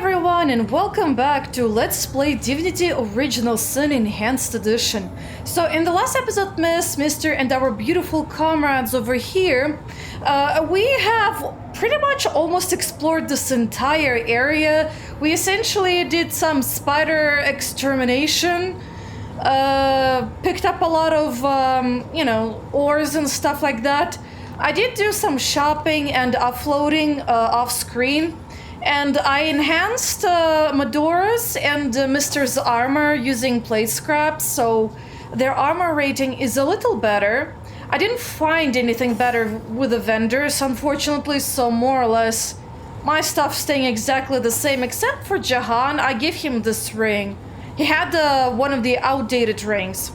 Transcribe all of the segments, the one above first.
everyone, and welcome back to Let's Play Divinity Original Sin Enhanced Edition. So in the last episode, Mr. and our beautiful comrades over here, we have pretty much almost explored this entire area. We essentially did some spider extermination, picked up a lot of, ores and stuff like that. I did do some shopping and offloading off screen. And I enhanced Medora's and Mr.'s armor using plate scraps, so their armor rating is a little better. I didn't find anything better with the vendors, unfortunately, so more or less my stuff's staying exactly the same, except for Jahan. I gave him this ring. He had one of the outdated rings.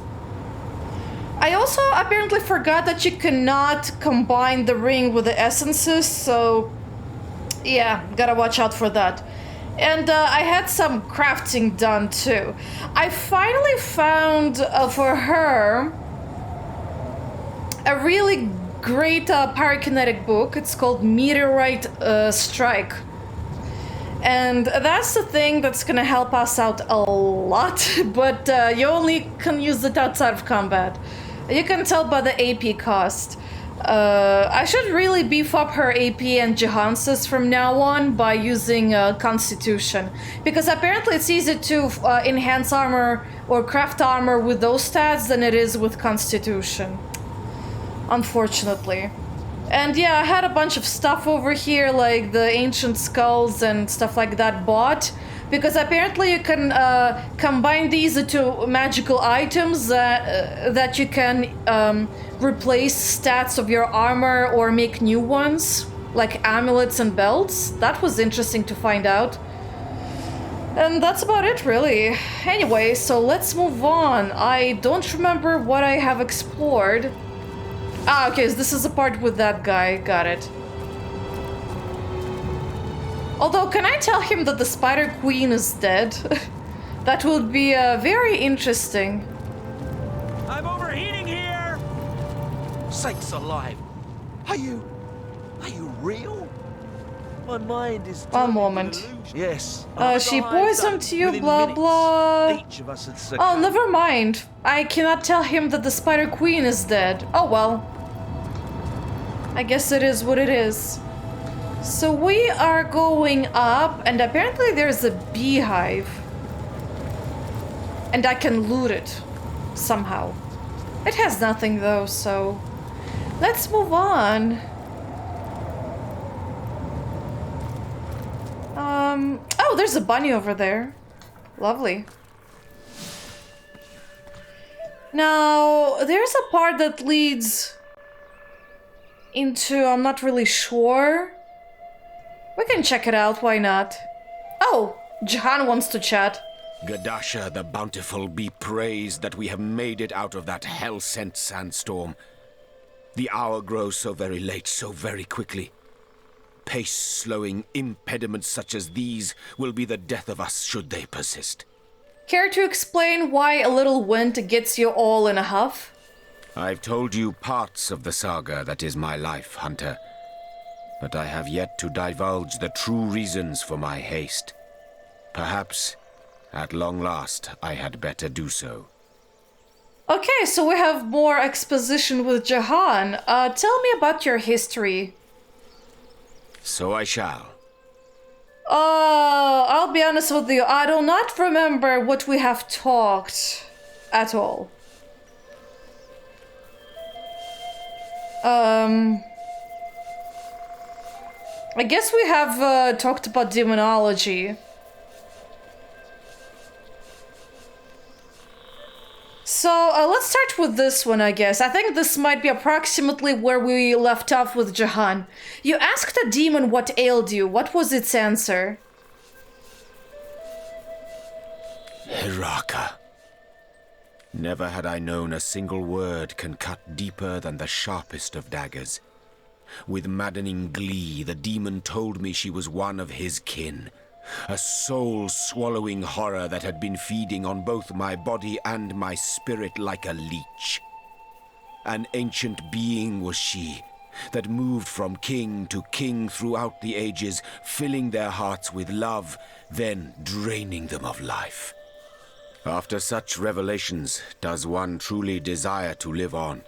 I also apparently forgot that you cannot combine the ring with the essences, so yeah, gotta watch out for that. And I had some crafting done too. I finally found for her a really great pyrokinetic book. It's called Meteorite Strike. And that's the thing that's gonna help us out a lot, but you only can use it outside of combat. You can tell by the AP cost. I should really beef up her AP and Jahan's from now on by using Constitution, because apparently it's easier to enhance armor or craft armor with those stats than it is with Constitution, unfortunately. And yeah, I had a bunch of stuff over here, like the ancient skulls and stuff like that bought, because apparently you can combine these into magical items that you can replace stats of your armor or make new ones, like amulets and belts. That was interesting to find out. And that's about it, really. Anyway, so let's move on. I don't remember what I have explored. Ah, okay, so this is the part with that guy. Got it. Although, can I tell him that the Spider Queen is dead? That would be very interesting. I'm overheating here! Sakes alive! Are you real? My mind is... One moment. Yes. She poisoned you, blah blah. Each of us had Oh, succumbed. never mind. I cannot tell him that the Spider Queen is dead. Oh well. I guess it is what it is. So we are going up, and apparently there's a beehive. And I can loot it. Somehow. It has nothing though, so... let's move on. Oh, there's a bunny over there. Lovely. Now, there's a part that leads into... I'm not really sure. We can check it out, why not? Oh, Jahan wants to chat. Gadasha the Bountiful be praised that we have made it out of that hell-sent sandstorm. The hour grows so very late, so very quickly. Pace-slowing impediments such as these will be the death of us should they persist. Care to explain why a little wind gets you all in a huff? I've told you parts of the saga that is my life, Hunter. But I have yet to divulge the true reasons for my haste. Perhaps, at long last, I had better do so. Okay, so we have more exposition with Jahan. Tell me about your history. So I shall. I'll be honest with you, I do not remember what we have talked at all. I guess we have talked about demonology. So let's start with this one, I guess. I think this might be approximately where we left off with Jahan. You asked a demon what ailed you. What was its answer? Hiraka. Never had I known a single word can cut deeper than the sharpest of daggers. With maddening glee, the demon told me she was one of his kin. A soul-swallowing horror that had been feeding on both my body and my spirit like a leech. An ancient being was she, that moved from king to king throughout the ages, filling their hearts with love, then draining them of life. After such revelations, does one truly desire to live on?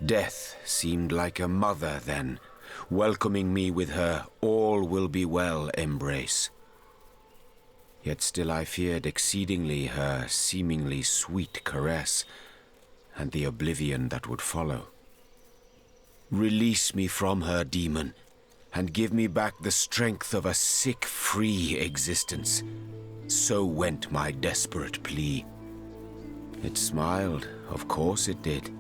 Death seemed like a mother then, welcoming me with her all will be well embrace. Yet still I feared exceedingly her seemingly sweet caress, and the oblivion that would follow. Release me from her, demon, and give me back the strength of a sick, free existence. So went my desperate plea. It smiled, of course it did.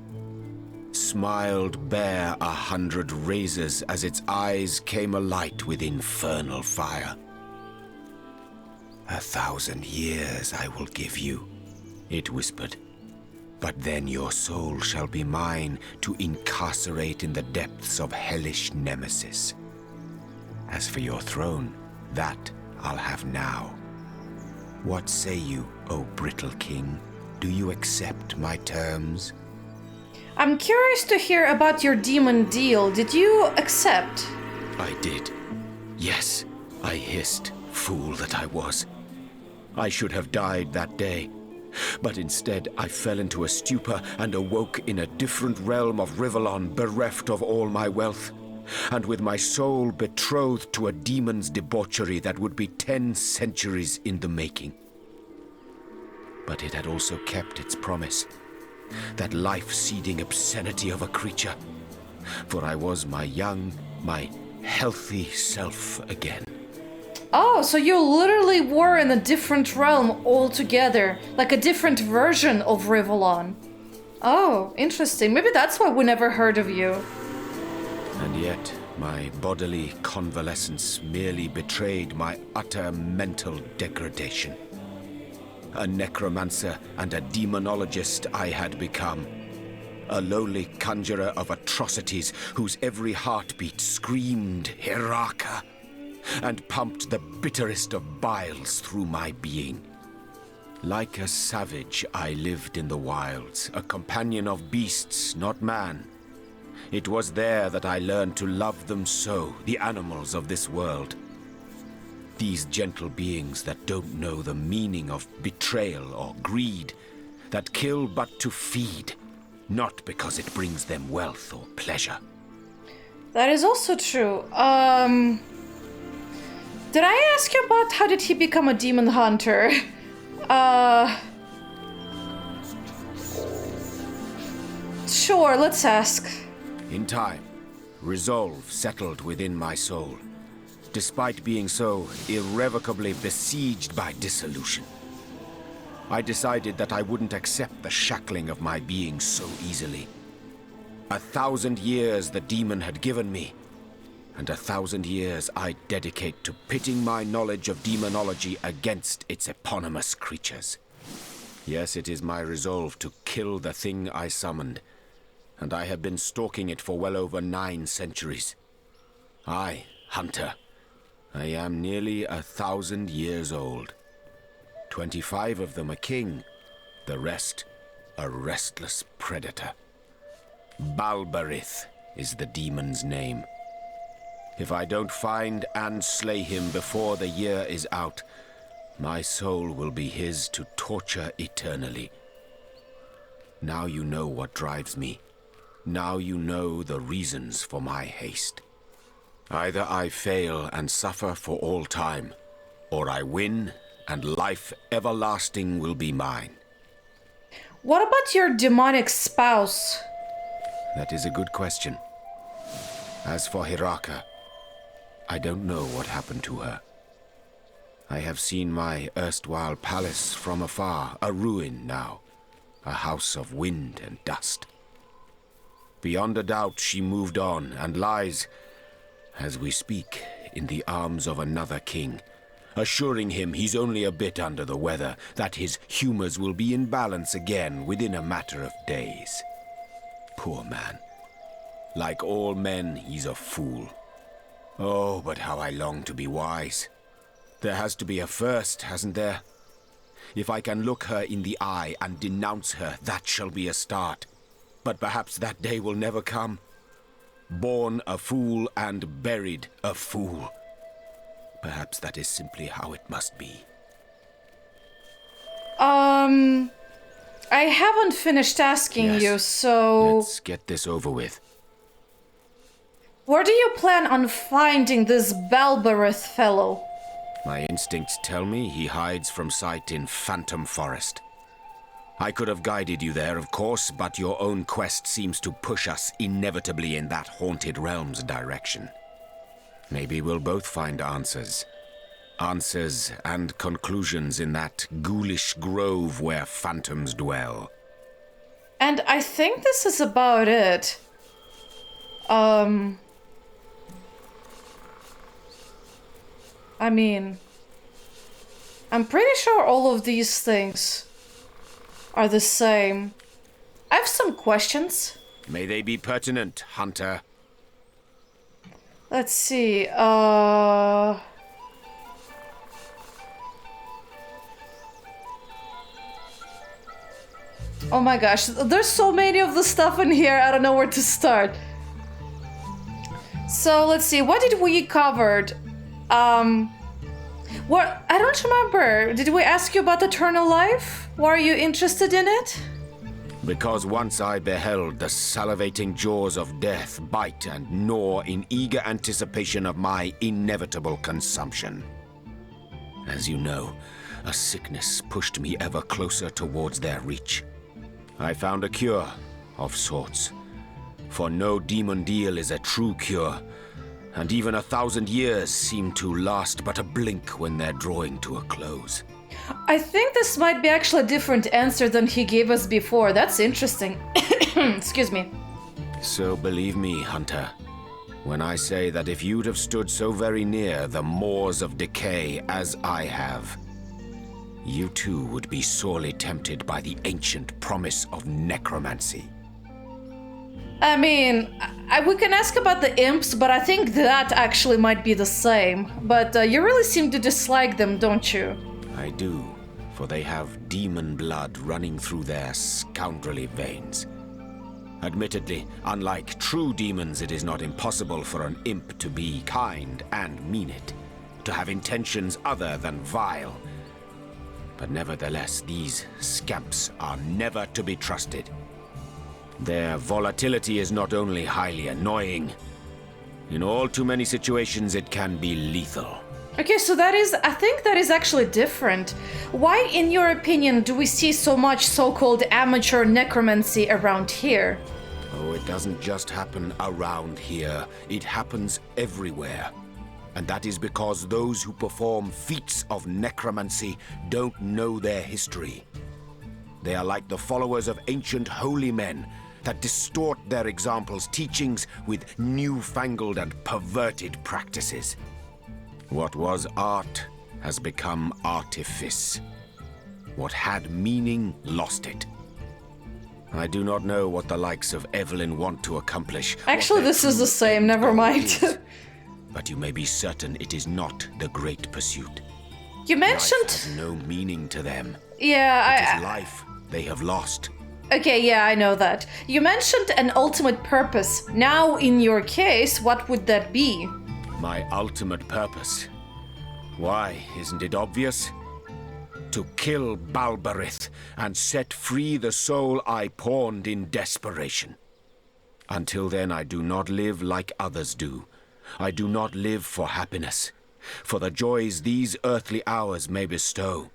Smiled bare 100 razors as its eyes came alight with infernal fire. 1,000 years I will give you, it whispered. But then your soul shall be mine to incarcerate in the depths of hellish nemesis. As for your throne, that I'll have now. What say you, O brittle king? Do you accept my terms? I'm curious to hear about your demon deal. Did you accept? I did. Yes, I hissed, fool that I was. I should have died that day. But instead, I fell into a stupor and awoke in a different realm of Rivellon, bereft of all my wealth, and with my soul betrothed to a demon's debauchery that would be 10 centuries in the making. But it had also kept its promise, that life-seeding obscenity of a creature, for I was my young, my healthy self again. Oh, so you literally were in a different realm altogether, like a different version of Rivellon. Oh, interesting. Maybe that's why we never heard of you. And yet, my bodily convalescence merely betrayed my utter mental degradation. A necromancer and a demonologist I had become. A lowly conjurer of atrocities whose every heartbeat screamed Hiraka, and pumped the bitterest of biles through my being. Like a savage, I lived in the wilds, a companion of beasts, not man. It was there that I learned to love them so, the animals of this world. These gentle beings that don't know the meaning of betrayal or greed, that kill but to feed, not because it brings them wealth or pleasure. That is also true. Did I ask you about how did he become a demon hunter? Sure, let's ask. In time, resolve settled within my soul, despite being so irrevocably besieged by dissolution. I decided that I wouldn't accept the shackling of my being so easily. 1,000 years the demon had given me, and 1,000 years I dedicate to pitting my knowledge of demonology against its eponymous creatures. Yes, it is my resolve to kill the thing I summoned, and I have been stalking it for well over 9 centuries. I, hunter, I am nearly 1,000 years old. 25 of them a king, the rest a restless predator. Balberith is the demon's name. If I don't find and slay him before the year is out, my soul will be his to torture eternally. Now you know what drives me. Now you know the reasons for my haste. Either I fail and suffer for all time, or I win and life everlasting will be mine. What about your demonic spouse? That is a good question. As for Hiraka, I don't know what happened to her. I have seen my erstwhile palace from afar, a ruin now, a house of wind and dust. Beyond a doubt she moved on and lies, as we speak, in the arms of another king, assuring him he's only a bit under the weather, that his humors will be in balance again within a matter of days. Poor man. Like all men, he's a fool. Oh, but how I long to be wise. There has to be a first, hasn't there? If I can look her in the eye and denounce her, that shall be a start. But perhaps that day will never come. Born a fool and buried a fool. Perhaps that is simply how it must be. I haven't finished asking Yes. you, so... Let's get this over with. Where do you plan on finding this Balbareth fellow? My instincts tell me he hides from sight in Phantom Forest. I could have guided you there, of course, but your own quest seems to push us inevitably in that haunted realm's direction. Maybe we'll both find answers. Answers and conclusions in that ghoulish grove where phantoms dwell. And I think this is about it. I mean, I'm pretty sure all of these things are the same. I have some questions. May they be pertinent, Hunter. Let's see, oh my gosh, there's so many of the stuff in here, I don't know where to start. So, let's see, what did we covered? What, I don't remember. Did we ask you about eternal life? Were you interested in it? Because once I beheld the salivating jaws of death bite and gnaw in eager anticipation of my inevitable consumption. As you know, a sickness pushed me ever closer towards their reach. I found a cure, of sorts. For no demon deal is a true cure, and even 1,000 years seem to last but a blink when they're drawing to a close. I think this might be actually a different answer than he gave us before. That's interesting. Excuse me. So believe me, Hunter, when I say that if you'd have stood so very near the moors of decay as I have, you too would be sorely tempted by the ancient promise of necromancy. I mean, we can ask about the imps, but I think that actually might be the same. But you really seem to dislike them, don't you? I do, for they have demon blood running through their scoundrelly veins. Admittedly, unlike true demons, it is not impossible for an imp to be kind and mean it, to have intentions other than vile. But nevertheless, these scamps are never to be trusted. Their volatility is not only highly annoying, in all too many situations it can be lethal. Okay, so I think that is actually different. Why, in your opinion, do we see so much so-called amateur necromancy around here? Oh, it doesn't just happen around here. It happens everywhere. And that is because those who perform feats of necromancy don't know their history. They are like the followers of ancient holy men that distort their examples' teachings with newfangled and perverted practices. What was art has become artifice. What had meaning lost it. I do not know what the likes of Evelyn want to accomplish. Actually, this is the same, never mind. But you may be certain it is not the great pursuit. You mentioned... Life has no meaning to them. Yeah, It is life they have lost. Okay, yeah, I know that. You mentioned an ultimate purpose. Now, in your case, what would that be? My ultimate purpose? Why, isn't it obvious? To kill Balbareth and set free the soul I pawned in desperation. Until then, I do not live like others do. I do not live for happiness, for the joys these earthly hours may bestow.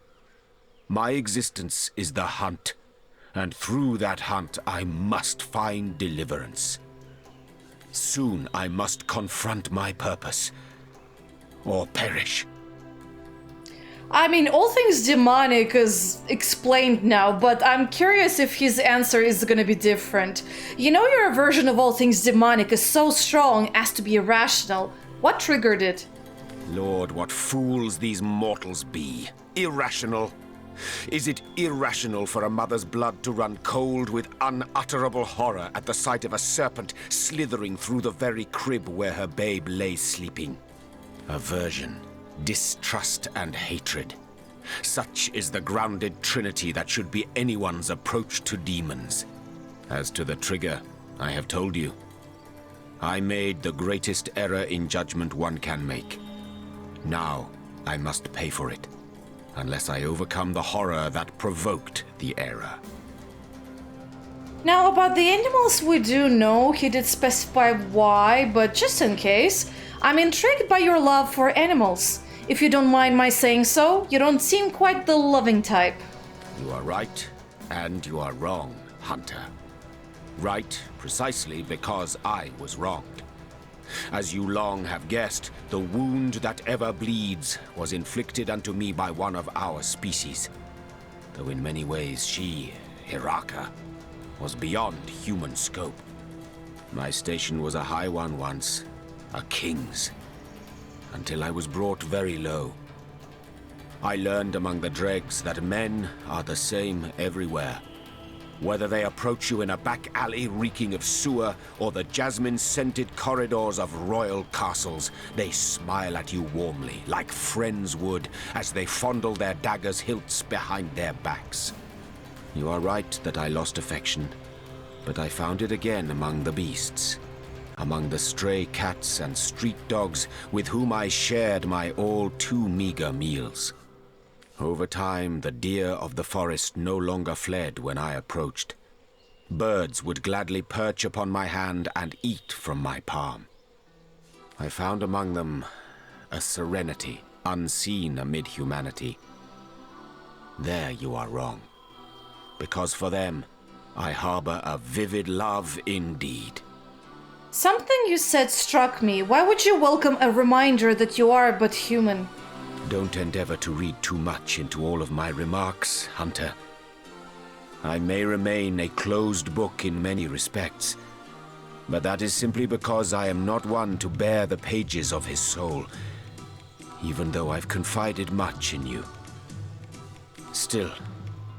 My existence is the hunt, and through that hunt I must find deliverance. Soon I must confront my purpose, or perish. I mean, all things demonic is explained now, but I'm curious if his answer is gonna be different. You know, your version of all things demonic is so strong as to be irrational. What triggered it? Lord, what fools these mortals be. Irrational. Is it irrational for a mother's blood to run cold with unutterable horror at the sight of a serpent slithering through the very crib where her babe lay sleeping? Aversion, distrust, and hatred. Such is the grounded trinity that should be anyone's approach to demons. As to the trigger, I have told you. I made the greatest error in judgment one can make. Now, I must pay for it, unless I overcome the horror that provoked the error. Now, about the animals, we do know he did specify why, but just in case, I'm intrigued by your love for animals. If you don't mind my saying so, you don't seem quite the loving type. You are right, and you are wrong, Hunter. Right, precisely because I was wronged. As you long have guessed, the wound that ever bleeds was inflicted unto me by one of our species. Though in many ways she, Hiraka, was beyond human scope. My station was a high one once, a king's, until I was brought very low. I learned among the dregs that men are the same everywhere. Whether they approach you in a back alley reeking of sewer or the jasmine-scented corridors of royal castles, they smile at you warmly, like friends would, as they fondle their daggers' hilts behind their backs. You are right that I lost affection, but I found it again among the beasts, among the stray cats and street dogs with whom I shared my all too meager meals. Over time, the deer of the forest no longer fled when I approached. Birds would gladly perch upon my hand and eat from my palm. I found among them a serenity unseen amid humanity. There you are wrong, because for them, I harbor a vivid love indeed. Something you said struck me. Why would you welcome a reminder that you are but human? Don't endeavor to read too much into all of my remarks, Hunter. I may remain a closed book in many respects, but that is simply because I am not one to bear the pages of his soul, even though I've confided much in you. Still,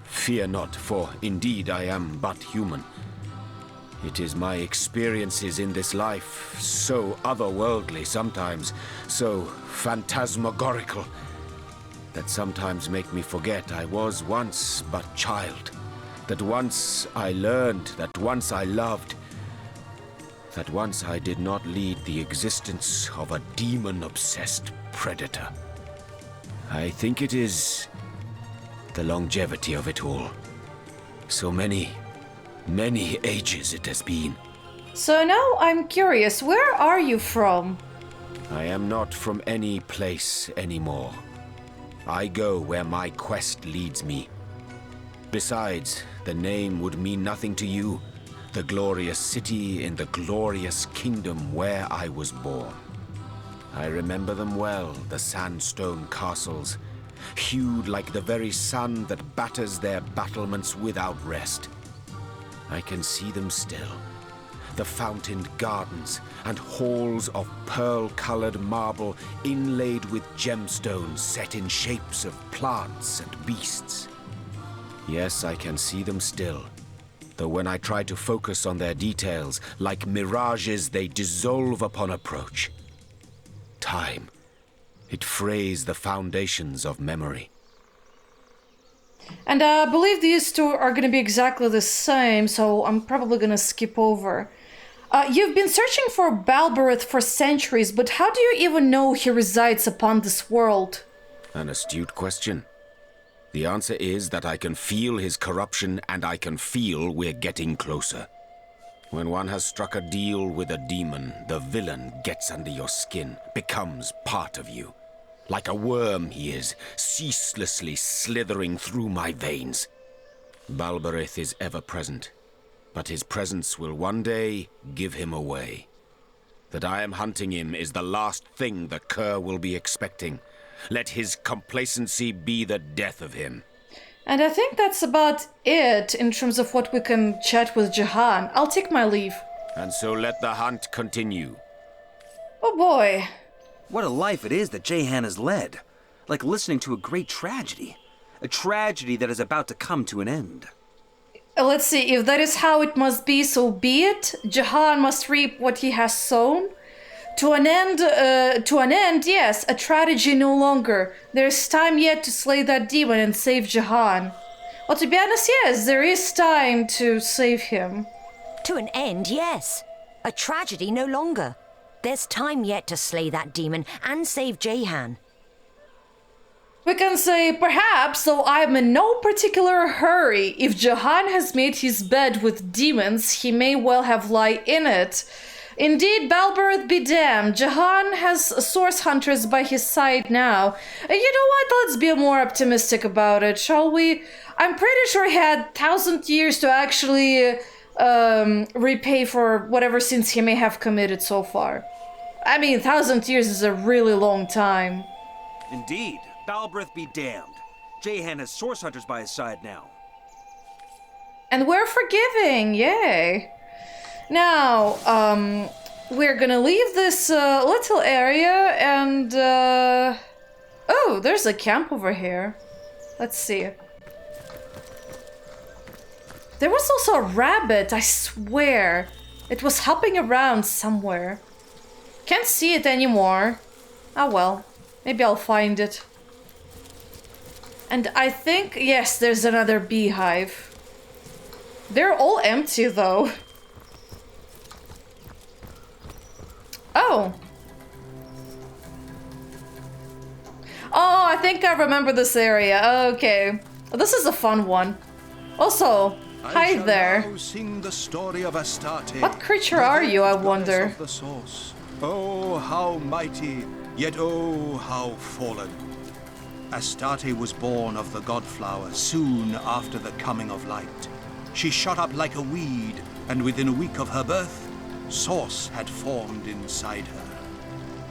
fear not, for indeed I am but human. It is my experiences in this life, so otherworldly sometimes, so phantasmagorical, that sometimes make me forget I was once but child, that once I learned, that once I loved, that once I did not lead the existence of a demon-obsessed predator. I think it is the longevity of it all. So many ages it has been. So now I'm curious, where are you from? I am not from any place anymore. I go where my quest leads me. Besides, the name would mean nothing to you. The glorious city in the glorious kingdom where I was born. I remember them well, the sandstone castles, hued like the very sun that batters their battlements without rest. I can see them still. The fountained gardens and halls of pearl-colored marble inlaid with gemstones set in shapes of plants and beasts. Yes, I can see them still, though when I try to focus on their details, like mirages they dissolve upon approach. Time, it frays the foundations of memory. And I believe these two are going to be exactly the same, so I'm probably going to skip over. You've been searching for Balbereth for centuries, but how do you even know he resides upon this world? An astute question. The answer is that I can feel his corruption, and I can feel we're getting closer. When one has struck a deal with a demon, the villain gets under your skin, becomes part of you. Like a worm he is, ceaselessly slithering through my veins. Balbereth is ever present, but his presence will one day give him away. That I am hunting him is the last thing the cur will be expecting. Let his complacency be the death of him. And I think that's about it in terms of what we can chat with Jahan. I'll take my leave. And so let the hunt continue. Oh boy. What a life it is that Jahan has led. Like listening to a great tragedy. A tragedy that is about to come to an end. Let's see, if that is how it must be, so be it. Jahan must reap what he has sown. To an end, yes, a tragedy no longer. There's time yet to slay that demon and save Jahan. Well, to be honest, yes, there is time to save him. To an end, yes. A tragedy no longer. There's time yet to slay that demon and save Jehan. We can say, perhaps, though I'm in no particular hurry, if Jehan has made his bed with demons, he may well have lie in it. Indeed, Balberth be damned, Jehan has source hunters by his side now. And you know what, let's be more optimistic about it, shall we? I'm pretty sure he had 1,000 years to actually repay for whatever sins he may have committed so far. I mean, 1,000 years is a really long time. Indeed. Balberth be damned. Jehan has source hunters by his side now. And we're forgiving, yay! Now, we're gonna leave this little area and... Oh, there's a camp over here. Let's see. There was also a rabbit, I swear. It was hopping around somewhere. Can't see it anymore. Oh well, maybe I'll find it. And I think, yes, there's another beehive. They're all empty, though. Oh. Oh, I think I remember this area. Okay. This is a fun one. Also, hi there. Now sing the story of Astarte. What creature are you, I wonder? Of the source. Oh, how mighty, yet oh, how fallen. Astarte was born of the Godflower soon after the coming of light. She shot up like a weed, and within a week of her birth, Source had formed inside her.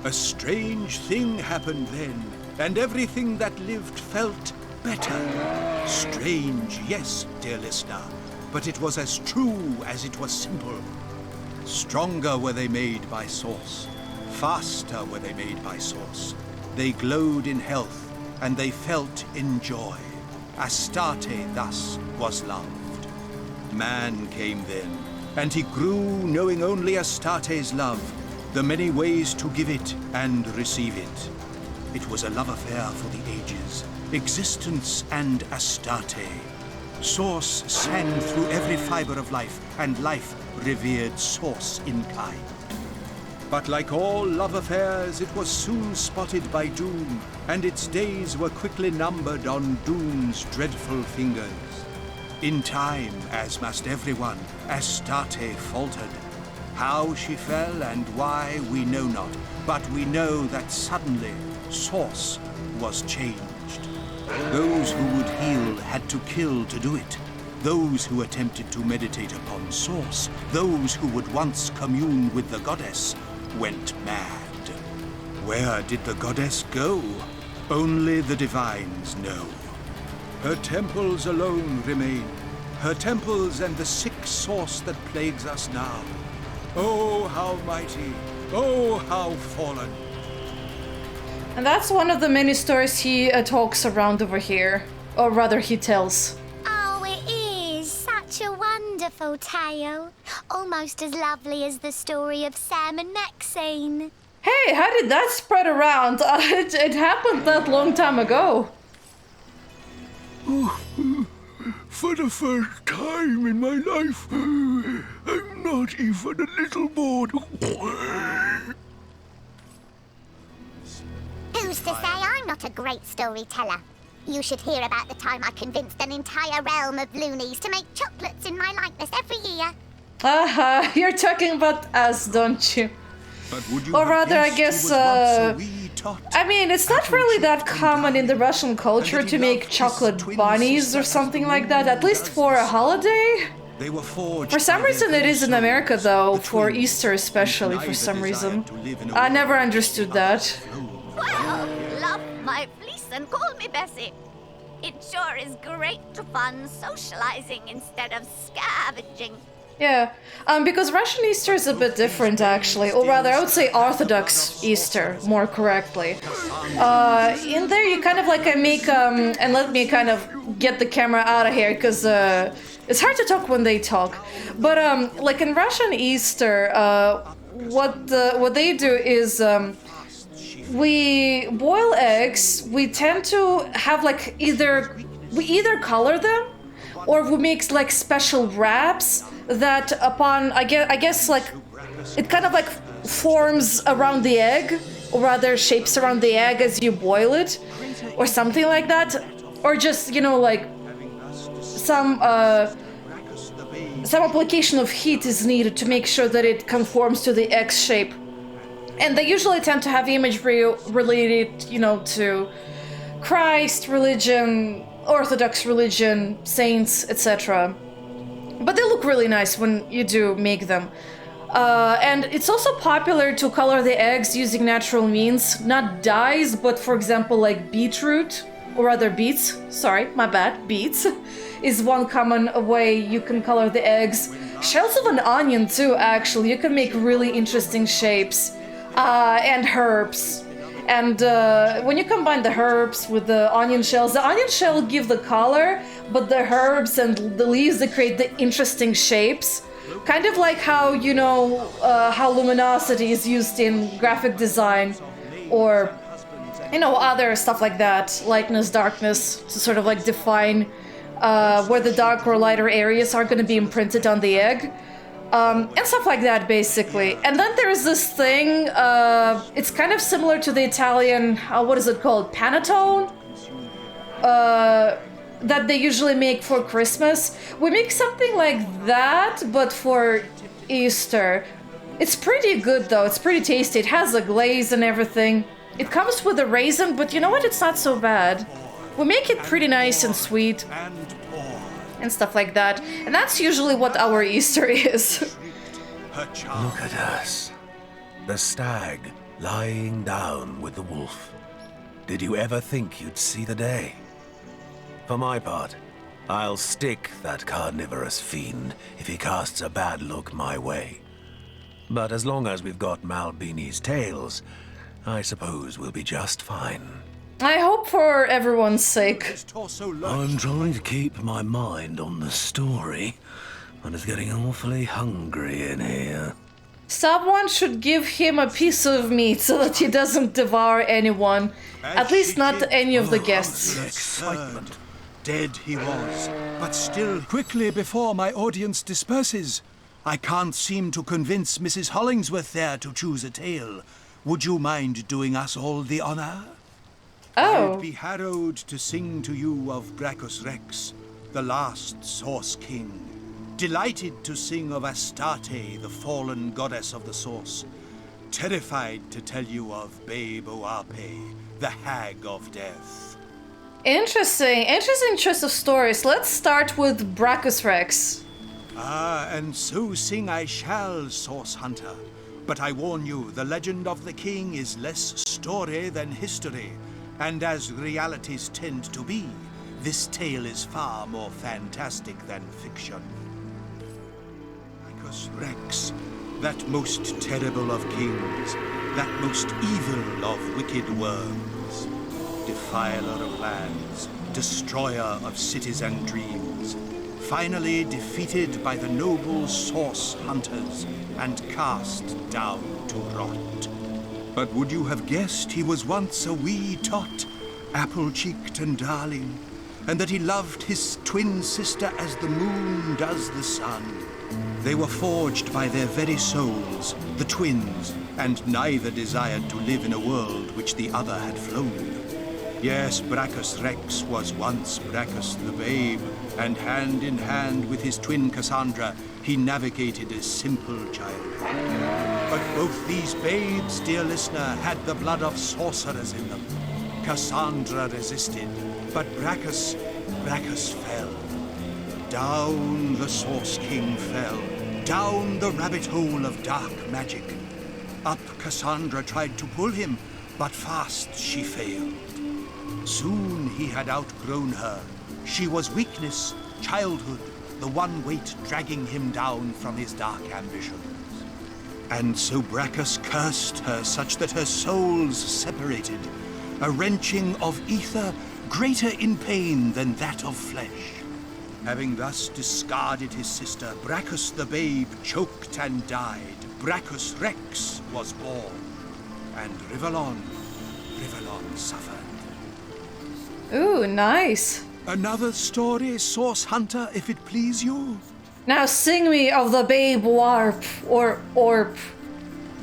A strange thing happened then, and everything that lived felt better. Strange, yes, dear listener, but it was as true as it was simple. Stronger were they made by Source. Faster were they made by Source. They glowed in health, and they felt in joy. Astarte thus was loved. Man came then, and he grew knowing only Astarte's love, the many ways to give it and receive it. It was a love affair for the ages, existence and Astarte. Source sang through every fiber of life, and life revered Source in kind. But like all love affairs, it was soon spotted by doom, and its days were quickly numbered on doom's dreadful fingers. In time, as must everyone, Astarte faltered. How she fell and why we know not, but we know that suddenly Source was changed. Those who would heal had to kill to do it. Those who attempted to meditate upon Source, those who would once commune with the goddess, went mad. Where did the goddess go? Only the divines know. Her temples alone remain, her temples and the sick Source that plagues us now. Oh, how mighty, oh, how fallen. And that's one of the many stories he talks around over here. Or rather, he tells. Oh, it is such a wonderful tale. Almost as lovely as the story of Sam and Maxine. Hey, how did that spread around? It happened that long time ago. For the first time in my life, I'm not even a little bored. Who's to say I'm not a great storyteller? You should hear about the time I convinced an entire realm of loonies to make chocolates in my likeness every year. Aha, you're talking about us, don't you? But would you Or have rather, I guessed guess, he was once a wee tot? I mean, it's not really that common in the Russian culture to make chocolate bunnies or something like that, at least for a holiday. They were forged For some by reason their it is in souls, America though, the for twins, Easter especially, which for some neither reason. desired to live in a I never world understood where that. flowed. Well, love my fleece and call me Bessie. It sure is great fun socializing instead of scavenging. Yeah, because Russian Easter is a bit different actually, or rather I would say Orthodox Easter, more correctly. In there you kind of like make, and let me kind of get the camera out of here, because it's hard to talk when they talk. But like in Russian Easter, what they do is we boil eggs, we tend to have like we either color them, or we make like special wraps that upon, I guess like it kind of like forms around the egg, or rather shapes around the egg as you boil it, or something like that, or just, you know, like some application of heat is needed to make sure that it conforms to the egg shape. And they usually tend to have imagery related, you know, to Christ, religion, Orthodox religion, saints, etc. But they look really nice when you do make them. And it's also popular to color the eggs using natural means, not dyes, but for example, like beetroot, or rather beets, sorry, my bad, beets, is one common way you can color the eggs. Shells of an onion too, actually, you can make really interesting shapes. And herbs. And when you combine the herbs with the onion shell give the color, but the herbs and the leaves, they create the interesting shapes. Kind of like how, you know, how luminosity is used in graphic design, or, you know, other stuff like that, lightness, darkness, to sort of like define where the dark or lighter areas are going to be imprinted on the egg. And stuff like that, basically. And then there's this thing, it's kind of similar to the Italian, what is it called, panettone? That they usually make for Christmas. We make something like that, but for Easter. It's pretty good, though. It's pretty tasty. It has a glaze and everything. It comes with a raisin, but you know what? It's not so bad. We make it pretty nice and sweet. And stuff like that. And that's usually what our Easter is. Look at us. The stag lying down with the wolf. Did you ever think you'd see the day? For my part, I'll stick that carnivorous fiend if he casts a bad look my way. But as long as we've got Malbini's tails, I suppose we'll be just fine. I hope for everyone's sake. I'm trying to keep my mind on the story, and it's getting awfully hungry in here. Someone should give him a piece of meat so that he doesn't devour anyone. At least not any of the guests. Excitement. Dead he was, but still quickly before my audience disperses. I can't seem to convince Mrs. Hollingsworth there to choose a tale. Would you mind doing us all the honor? Oh. I'd be harrowed to sing to you of Brachus Rex, the last Source King. Delighted to sing of Astarte, the fallen goddess of the Source. Terrified to tell you of Babe Oape, the Hag of Death. Interesting choice of stories. Let's start with Brachus Rex. And so sing I shall, Source Hunter. But I warn you, the legend of the king is less story than history. And as realities tend to be, this tale is far more fantastic than fiction. Brachus Rex, that most terrible of kings, that most evil of wicked worms, defiler of lands, destroyer of cities and dreams, finally defeated by the noble Source Hunters and cast down to rot. But would you have guessed he was once a wee tot, apple-cheeked and darling, and that he loved his twin sister as the moon does the sun? They were forged by their very souls, the twins, and neither desired to live in a world which the other had flown. Yes, Brachus Rex was once Brachus the Babe, and hand in hand with his twin Cassandra, he navigated a simple childhood. But both these babes, dear listener, had the blood of sorcerers in them. Cassandra resisted, but Brachus fell. Down the Source King fell, down the rabbit hole of dark magic. Up Cassandra tried to pull him, but fast she failed. Soon he had outgrown her. She was weakness, childhood, the one weight dragging him down from his dark ambitions. And so Brachus cursed her such that her souls separated, a wrenching of ether greater in pain than that of flesh. Having thus discarded his sister, Brachus the Babe choked and died. Brachus Rex was born, and Rivellon suffered. Ooh, nice. Another story, Source Hunter, if it please you? Now sing me of the babe warp, or orp.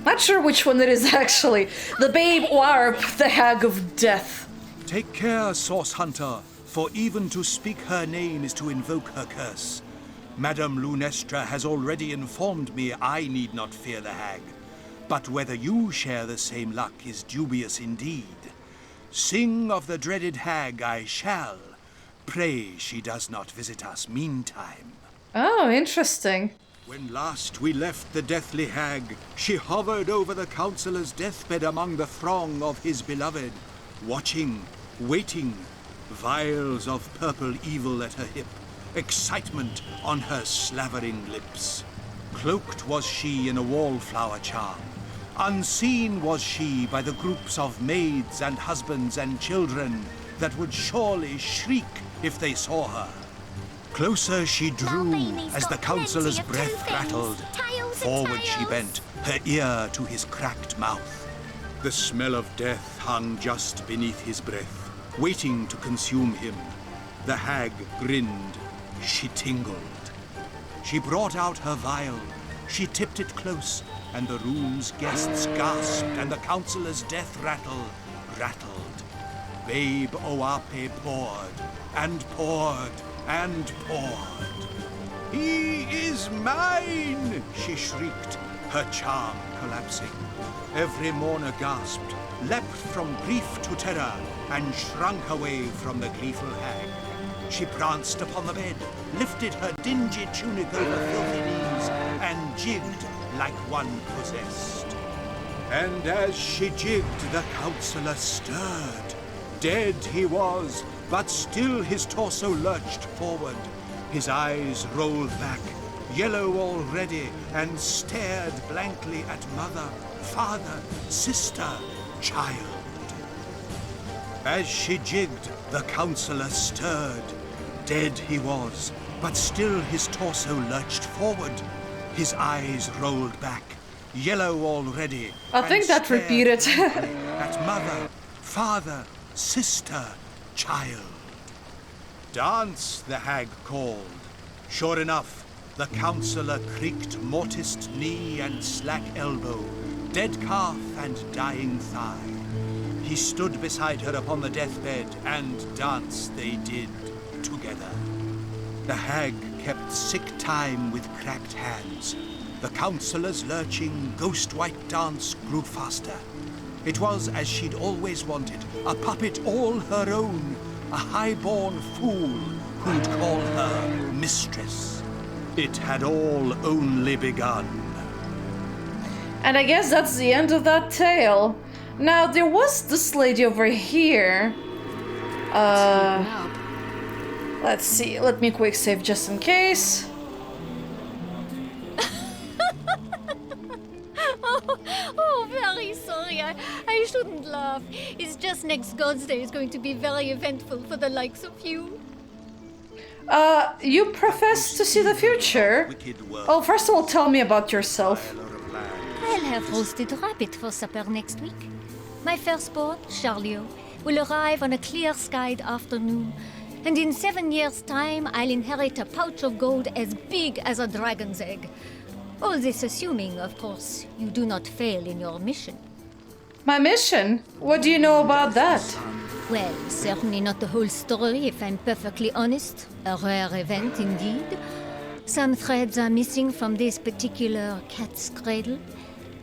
Not sure which one it is actually. The babe warp, the hag of death. Take care, Source Hunter, for even to speak her name is to invoke her curse. Madame Lunestra has already informed me I need not fear the hag. But whether you share the same luck is dubious indeed. Sing of the dreaded hag I shall. Pray she does not visit us meantime. Oh, interesting. When last we left the deathly hag, she hovered over the councillor's deathbed among the throng of his beloved, watching, waiting, vials of purple evil at her hip, excitement on her slavering lips. Cloaked was she in a wallflower charm. Unseen was she by the groups of maids and husbands and children that would surely shriek if they saw her. Closer she drew as the councillor's breath rattled. Forward she bent, her ear to his cracked mouth. The smell of death hung just beneath his breath, waiting to consume him. The hag grinned. She tingled. She brought out her vial. She tipped it close, and the room's guests gasped, and the councillor's death rattle rattled. Babe Oape poured, and poured, and poured. "He is mine!" she shrieked, her charm collapsing. Every mourner gasped, leapt from grief to terror, and shrunk away from the gleeful hag. She pranced upon the bed, lifted her dingy tunic over filthy knees, and jigged like one possessed. And as she jigged, the councillor stirred. Dead he was, but still his torso lurched forward. His eyes rolled back, yellow already, and stared blankly at mother, father, sister, child. As she jigged, the councillor stirred. Dead he was, but still his torso lurched forward. His eyes rolled back, yellow already. I think that repeated. At mother, father, sister, child. Dance, the hag called. Sure enough, the councillor creaked mortised knee and slack elbow, dead calf and dying thigh. He stood beside her upon the deathbed, and dance they did together. The hag kept sick time with cracked hands. The councillor's lurching, ghost-white dance grew faster. It was as she'd always wanted, a puppet all her own, a high-born fool who'd call her mistress. It had all only begun. And I guess that's the end of that tale. Now, there was this lady over here. Let's see. Let me quick save just in case. Oh, very sorry. I shouldn't laugh. It's just next God's Day is going to be very eventful for the likes of you. You profess to see the future? Well, first of all, tell me about yourself. I'll have roasted rabbit for supper next week. My firstborn, Charlio, will arrive on a clear-skied afternoon, and in 7 years' time, I'll inherit a pouch of gold as big as a dragon's egg. All this assuming, of course, you do not fail in your mission. My mission? What do you know about that? Well, certainly not the whole story, if I'm perfectly honest. A rare event, indeed. Some threads are missing from this particular cat's cradle,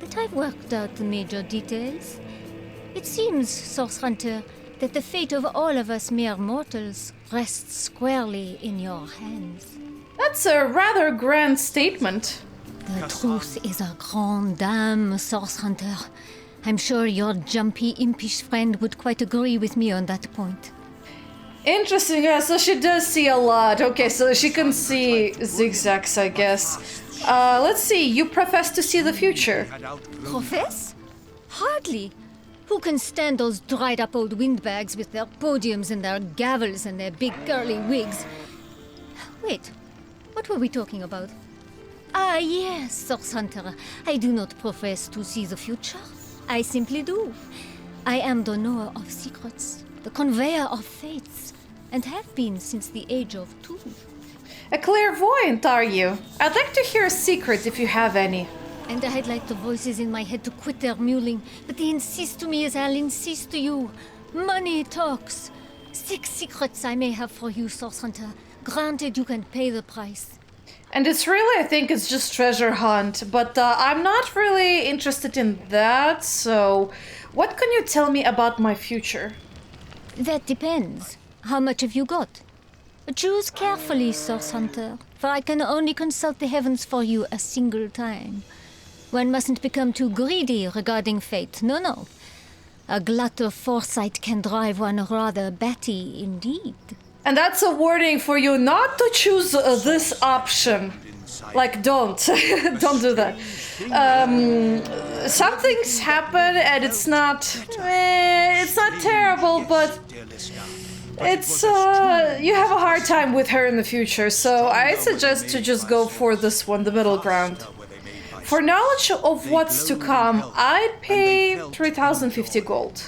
but I've worked out the major details. It seems, Source Hunter, that the fate of all of us mere mortals rests squarely in your hands. That's a rather grand statement. The truth is a grande dame, Source Hunter. I'm sure your jumpy, impish friend would quite agree with me on that point. Interesting, yeah, so she does see a lot. Okay, so she can see zigzags, I guess. Let's see, you profess to see the future. Profess? Hardly. Who can stand those dried-up old windbags with their podiums and their gavels and their big curly wigs? Wait, what were we talking about? Ah, yes, Source Hunter. I do not profess to see the future. I simply do. I am the knower of secrets, the conveyor of fates, and have been since the age of 2. A clairvoyant, are you? I'd like to hear a secret if you have any. And I'd like the voices in my head to quit their mewling, but they insist to me as I'll insist to you. Money talks. 6 secrets I may have for you, Source Hunter. Granted, you can pay the price. And it's really, I think it's just treasure hunt, but I'm not really interested in that, so what can you tell me about my future? That depends. How much have you got? Choose carefully, Source Hunter, for I can only consult the heavens for you a single time. One mustn't become too greedy regarding fate, no. A glut of foresight can drive one rather batty indeed. And that's a warning for you not to choose this option. Like, don't. Don't do that. Some things happen and it's not terrible, but it's, you have a hard time with her in the future, so I suggest to just go for this one, the middle ground. For knowledge of what's to come, I'd pay 3050 gold.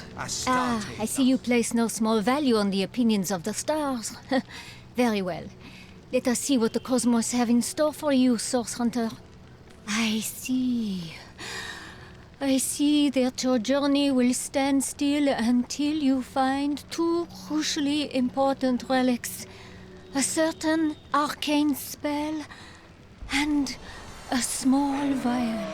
Ah, I see you place no small value on the opinions of the stars. Very well. Let us see what the cosmos have in store for you, Source Hunter. I see that your journey will stand still until you find 2 crucially important relics. A certain arcane spell and a small vial.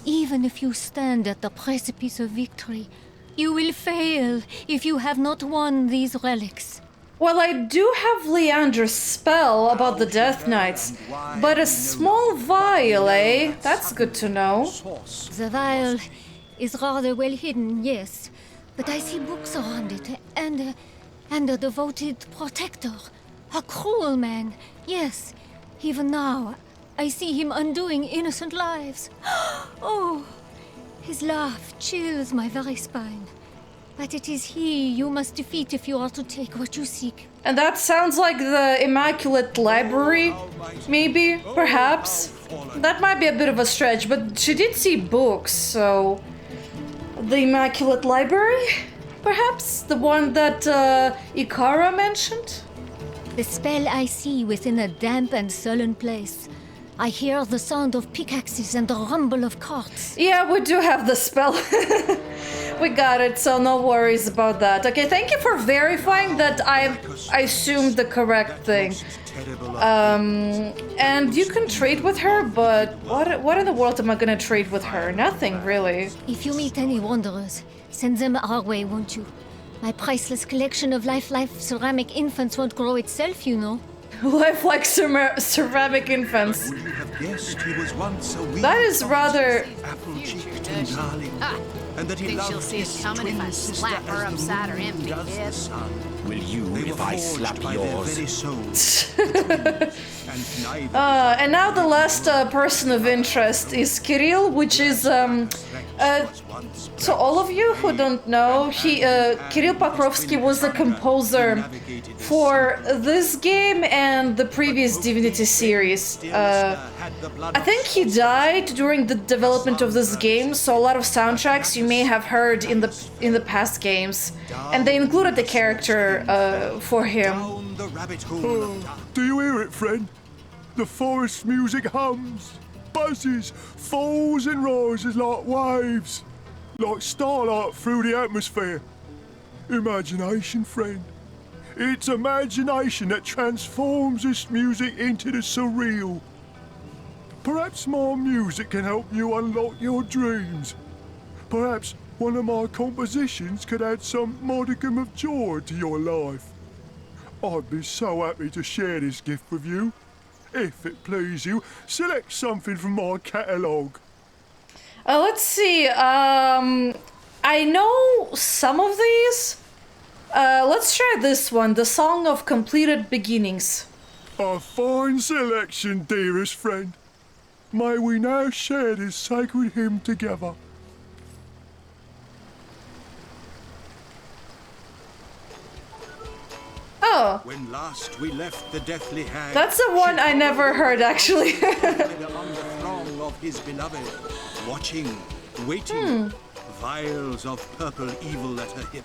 Even if you stand at the precipice of victory, you will fail if you have not won these relics. Well, I do have Leander's spell about the Death Knights, but a small vial, eh? That's good to know. The vial is rather well hidden, yes, but I see books around it, and a devoted protector. A cruel man, yes. Even now, I see him undoing innocent lives. Oh, his laugh chills my very spine. But it is he you must defeat if you are to take what you seek. And that sounds like the Immaculate Library, maybe, perhaps. That might be a bit of a stretch, but she did see books, so... The Immaculate Library? Perhaps? The one that Ikara mentioned? The spell I see within a damp and sullen place. I hear the sound of pickaxes and the rumble of carts. Yeah, we do have the spell. We got it, so no worries about that. Okay, thank you for verifying that I assumed the correct thing. And you can trade with her, but what in the world am I gonna trade with her? Nothing, really. If you meet any wanderers, send them our way, won't you? My priceless collection of lifelike ceramic infants won't grow itself, you know. Lifelike ceramic infants. That is rather... apple-cheeked and darling. And that he Think she'll loved see his it coming if I twin sister slap her as the upside her moon empty does the head? sun. Will you They were if I forged slap by their yours? very souls, the twins, and neither and now the last person of interest is Kirill, which is, to all of you who don't know, Kirill Pokrovsky was the composer for this game and the previous Divinity series. I think he died during the development of this game, so a lot of soundtracks you may have heard in the past games, and they included the character for him. down the rabbit hole of time. Do you hear it, friend? The forest music hums, buzzes, falls and rises like waves, like starlight through the atmosphere. Imagination, friend. It's imagination that transforms this music into the surreal. Perhaps my music can help you unlock your dreams. Perhaps one of my compositions could add some modicum of joy to your life. I'd be so happy to share this gift with you. If it please you, select something from my catalogue. Let's see, I know some of these. Let's try this one, the Song of Completed Beginnings. A fine selection, dearest friend. May we now share this sacred hymn together. Oh, When last we left the deathly hag, that's the one I never heard, actually. among the throng of his beloved, watching, waiting, vials of purple evil at her hip.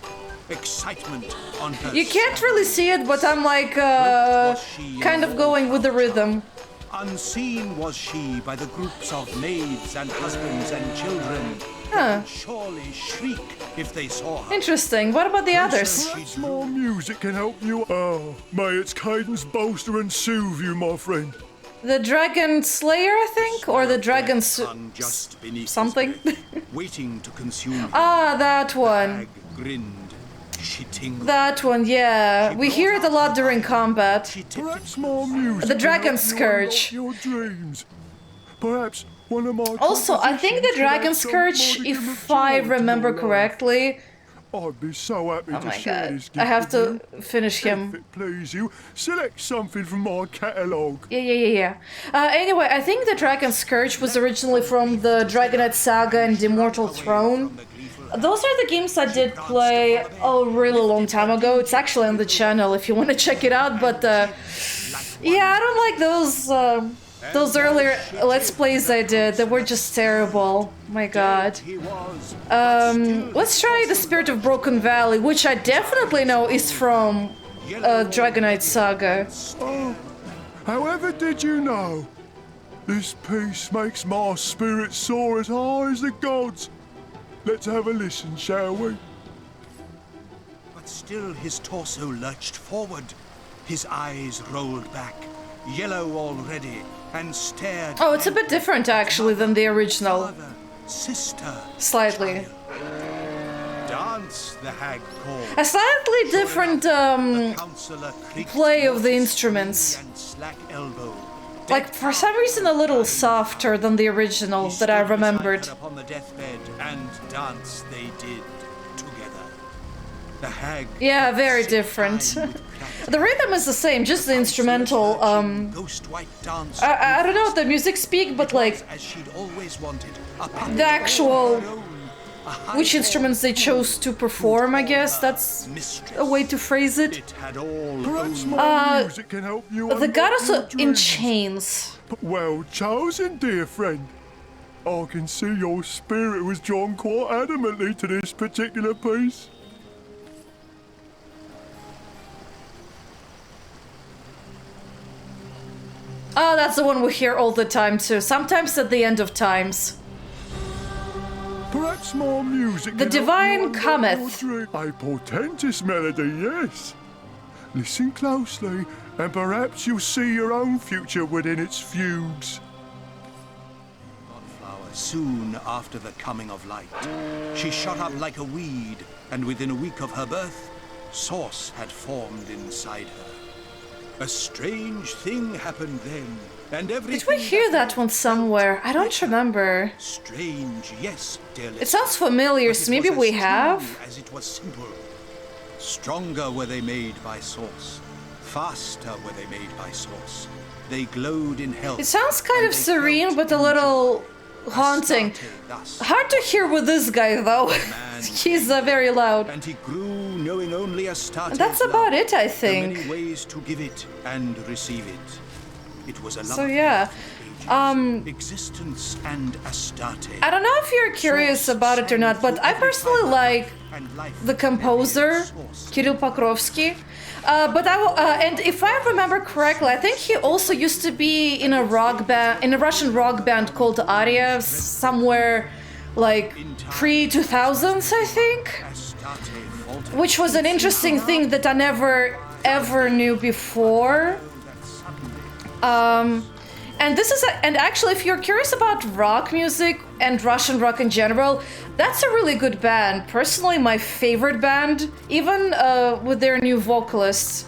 excitement on her. You can't really see it, but I'm like kind of going with the rhythm. Unseen was she by the groups of maids and husbands and children. Huh. Would surely shriek if they saw her. Interesting. What about the others? Perhaps more music can help you. Oh, may its cadence bolster and soothe you, my friend. The Dragon Slayer, I think, or the Dragon Hung just beneath something. his bed, waiting to consume him. Ah, that The one. hag grinned. She tingled. That one, yeah. We hear it a lot during combat. Perhaps more music. The can Dragon help you Scourge. unlock your dreams. Perhaps one of my. Also, I think the compositions Dragon could add some Scourge, modicum if of I joy to remember your life. correctly. I'd be so happy Oh to my share god. this I gift have with to you. finish If him. it please you, select something from my catalogue. Yeah. Anyway, I think the Dragon Scourge was originally from the Dragonite Saga and the Immortal Throne. Those are the games I did play a really long time ago. It's actually on the channel if you want to check it out, but yeah, I don't like those earlier Let's Plays I did. They were just terrible. My god. Let's try the Spirit of Broken Valley, which I definitely know is from Dragonite Saga. Oh, however did you know? This piece makes my spirit soar as high as the gods. Let's have a listen, shall we? But still his torso lurched forward. His eyes rolled back, yellow already, and stared. Oh, it's a bit different actually than the original. Father, sister, Slightly. dance, the hag called. A slightly different Counselor creaked play of the his instruments. and slack elbow. Like, for some reason, a little softer than the original that I remembered. Upon the deathbed, and dance they did together. The hag. Yeah, very different. The rhythm is the same, just the instrumental. Ghost white dance. I don't know if the music speak, but like as she'd always wanted. A puppet the actual of her own, a high which instruments they chose to perform. I guess that's mistress. a way to phrase it. It had all Perhaps owned more music can help you. The unlock goddess your in dreams. chains. Well chosen, dear friend. I can see your spirit was drawn quite adamantly to this particular piece. Oh, that's the one we hear all the time too. Sometimes at the end of times. Perhaps more music. The can help divine you unlock cometh. your dream. A portentous melody, yes. Listen closely, and perhaps you'll see your own future within its fugues. flower soon after the coming of light. She shot up like a weed, and within a week of her birth, Source had formed inside her. A strange thing happened then, and everything. Did we hear that one somewhere? I don't remember. Strange, yes, dear listener. It sounds familiar, But so it maybe was we as have. true as it was simple. Stronger were they made by Source. Faster were they made by Source. They glowed in health. It sounds kind and of they serene, felt but a little haunting. Astarte thus. Hard to hear with this guy though. He's very loud. And he grew knowing only Astarte's That's about love, it, I the think. many ways to give it and receive it. It was a love So yeah, existence and Astarte. I don't know if you're curious about it or not, but I personally like the composer, Kirill Pokrovsky. But I will, and if I remember correctly, I think he also used to be in a rock band, in a Russian rock band called Aria, somewhere like pre-2000s, I think. Which was an interesting thing that I never ever knew before. And this is and actually, if you're curious about rock music and Russian rock in general, that's a really good band. Personally, my favorite band, even with their new vocalists.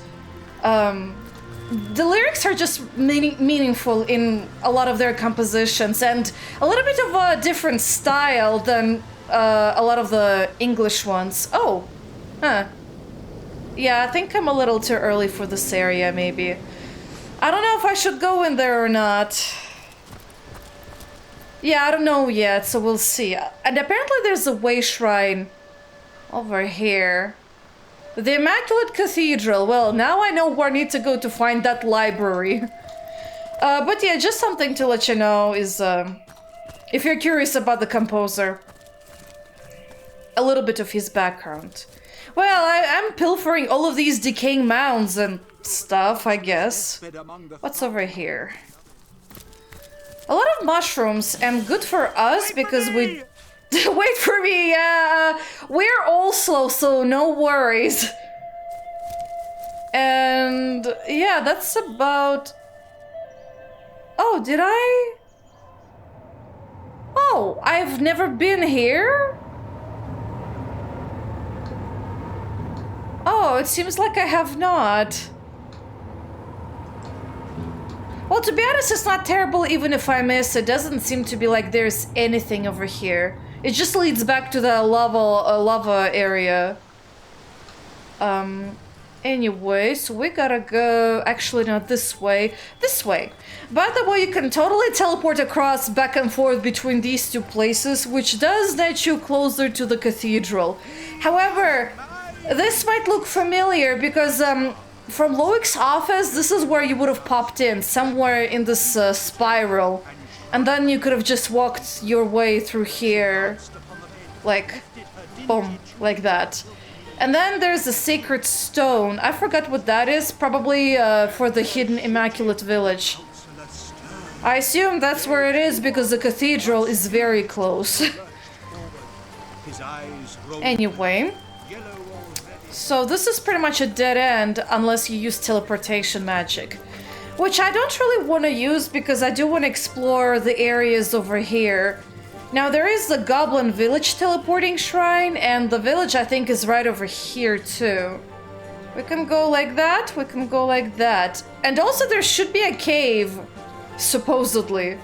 The lyrics are just meaningful in a lot of their compositions, and a little bit of a different style than a lot of the English ones. Oh, huh. Yeah, I think I'm a little too early for this area, maybe. I don't know if I should go in there or not. Yeah, I don't know yet, so we'll see. And apparently there's a way shrine over here. The Immaculate Cathedral. Well, now I know where I need to go to find that library. But yeah, just something to let you know is, if you're curious about the composer, a little bit of his background. Well, I'm pilfering all of these decaying mounds and stuff, I guess. What's over here? A lot of mushrooms, and good for us because we... Wait for me, yeah! We're all slow, so no worries. And... yeah, that's about... Oh, did I... Oh, I've never been here? Oh, it seems like I have not. Well, to be honest, it's not terrible even if I miss. It doesn't seem to be like there's anything over here. It just leads back to the lava area. Anyway, so we gotta go... Actually, not this way. This way. By the way, you can totally teleport across back and forth between these two places, which does net you closer to the cathedral. However, this might look familiar because from Loic's office, this is where you would have popped in, somewhere in this spiral. And then you could have just walked your way through here. Like, boom, like that. And then there's a sacred stone. I forgot what that is, probably for the hidden Immaculate Village. I assume that's where it is because the cathedral is very close. Anyway. So this is pretty much a dead end unless you use teleportation magic. Which I don't really want to use because I do want to explore the areas over here. Now there is the Goblin Village teleporting shrine, and the village I think is right over here too. We can go like that, we can go like that. And also there should be a cave, supposedly.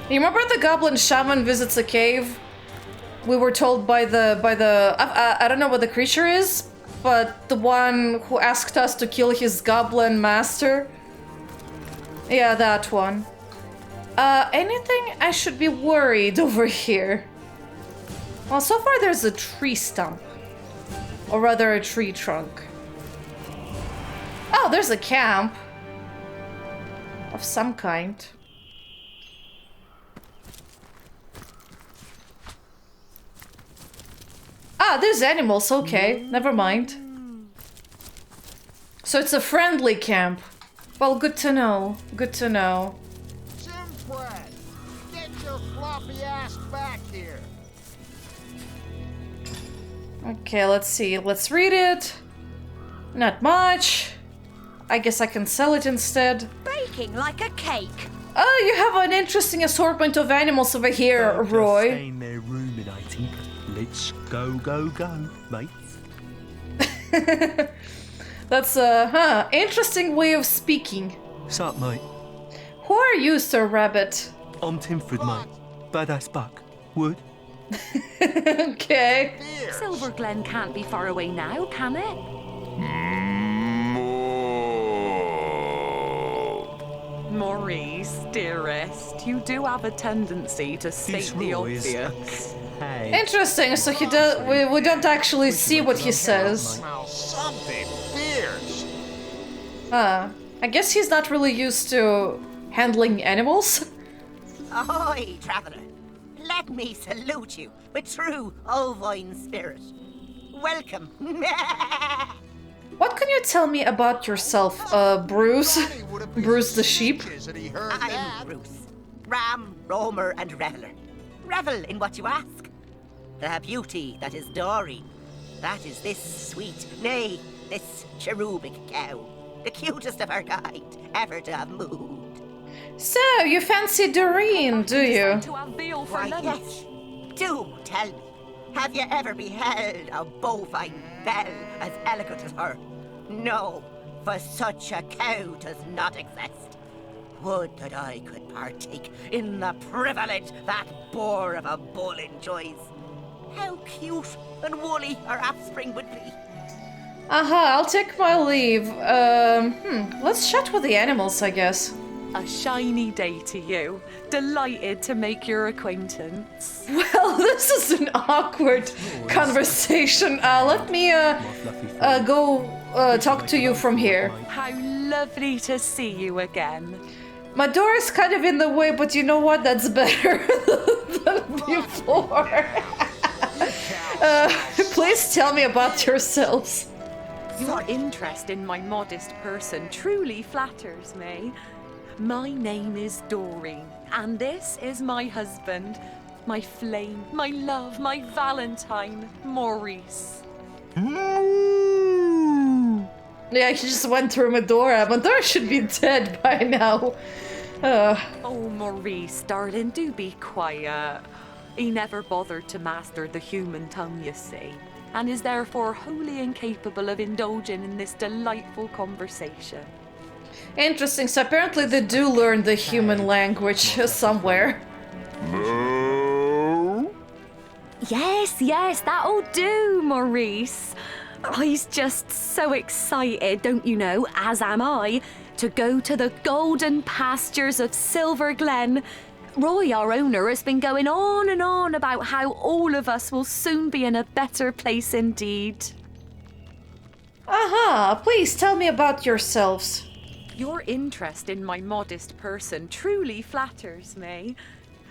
You remember the Goblin Shaman visits a cave? We were told by the I don't know what the creature is, but the one who asked us to kill his goblin master. Yeah, that one. Anything I should be worried over here? Well, so far there's a tree stump. Or rather a tree trunk. Oh, there's a camp. Of some kind. Ah, there's animals, okay. Never mind. So it's a friendly camp. Well, good to know. Good to know. Get your floppy ass back here. Okay, let's see. Let's read it. Not much. I guess I can sell it instead. Baking like a cake. Oh, you have an interesting assortment of animals over here, Roy. Staying there ruminating. Let's go, mates. That's a interesting way of speaking. Sup, mate? Who are you, Sir Rabbit? I'm Timford, mate. Badass buck. Wood. Okay. Silver Glen can't be far away now, can it? Maurice, dearest, you do have a tendency to state the obvious. Hey. Interesting, so he does. We don't actually see what he says. Something fierce. I guess he's not really used to handling animals. Ahoy, traveller! Let me salute you with true ovine spirit. Welcome. What can you tell me about yourself, Bruce? Bruce the sheep? I'm Bruce, ram, roamer, and reveller. Revel in what you ask. The beauty that is Dory. That is this sweet, nay, this cherubic cow. The cutest of her kind ever to have moved. So, you fancy Doreen, do you? Why, yes. Do tell me, have you ever beheld a bovine belle as elegant as her? No, for such a cow does not exist. Would that I could partake in the privilege that boar of a bull enjoys. How cute and woolly her offspring would be. Aha, I'll take my leave. Let's chat with the animals, I guess. A shiny day to you. Delighted to make your acquaintance. Well, this is an awkward conversation. Let me go talk to you from here. How lovely to see you again. My door is kind of in the way, but you know what? That's better than before. Please tell me about yourselves. Your interest in my modest person truly flatters me. My name is Doreen, and this is my husband, my flame, my love, my Valentine, Maurice. Yeah, he just went through Medora. Medora should be dead by now. Oh, Maurice, darling, do be quiet. He never bothered to master the human tongue, you see, and is therefore wholly incapable of indulging in this delightful conversation. Interesting, so apparently they do learn the human language somewhere. Yes, that'll do, Maurice. Oh, he's just so excited, don't you know, as am I, to go to the golden pastures of Silver Glen. Roy, our owner, has been going on and on about how all of us will soon be in a better place indeed. Aha, please tell me about yourselves. Your interest in my modest person truly flatters me.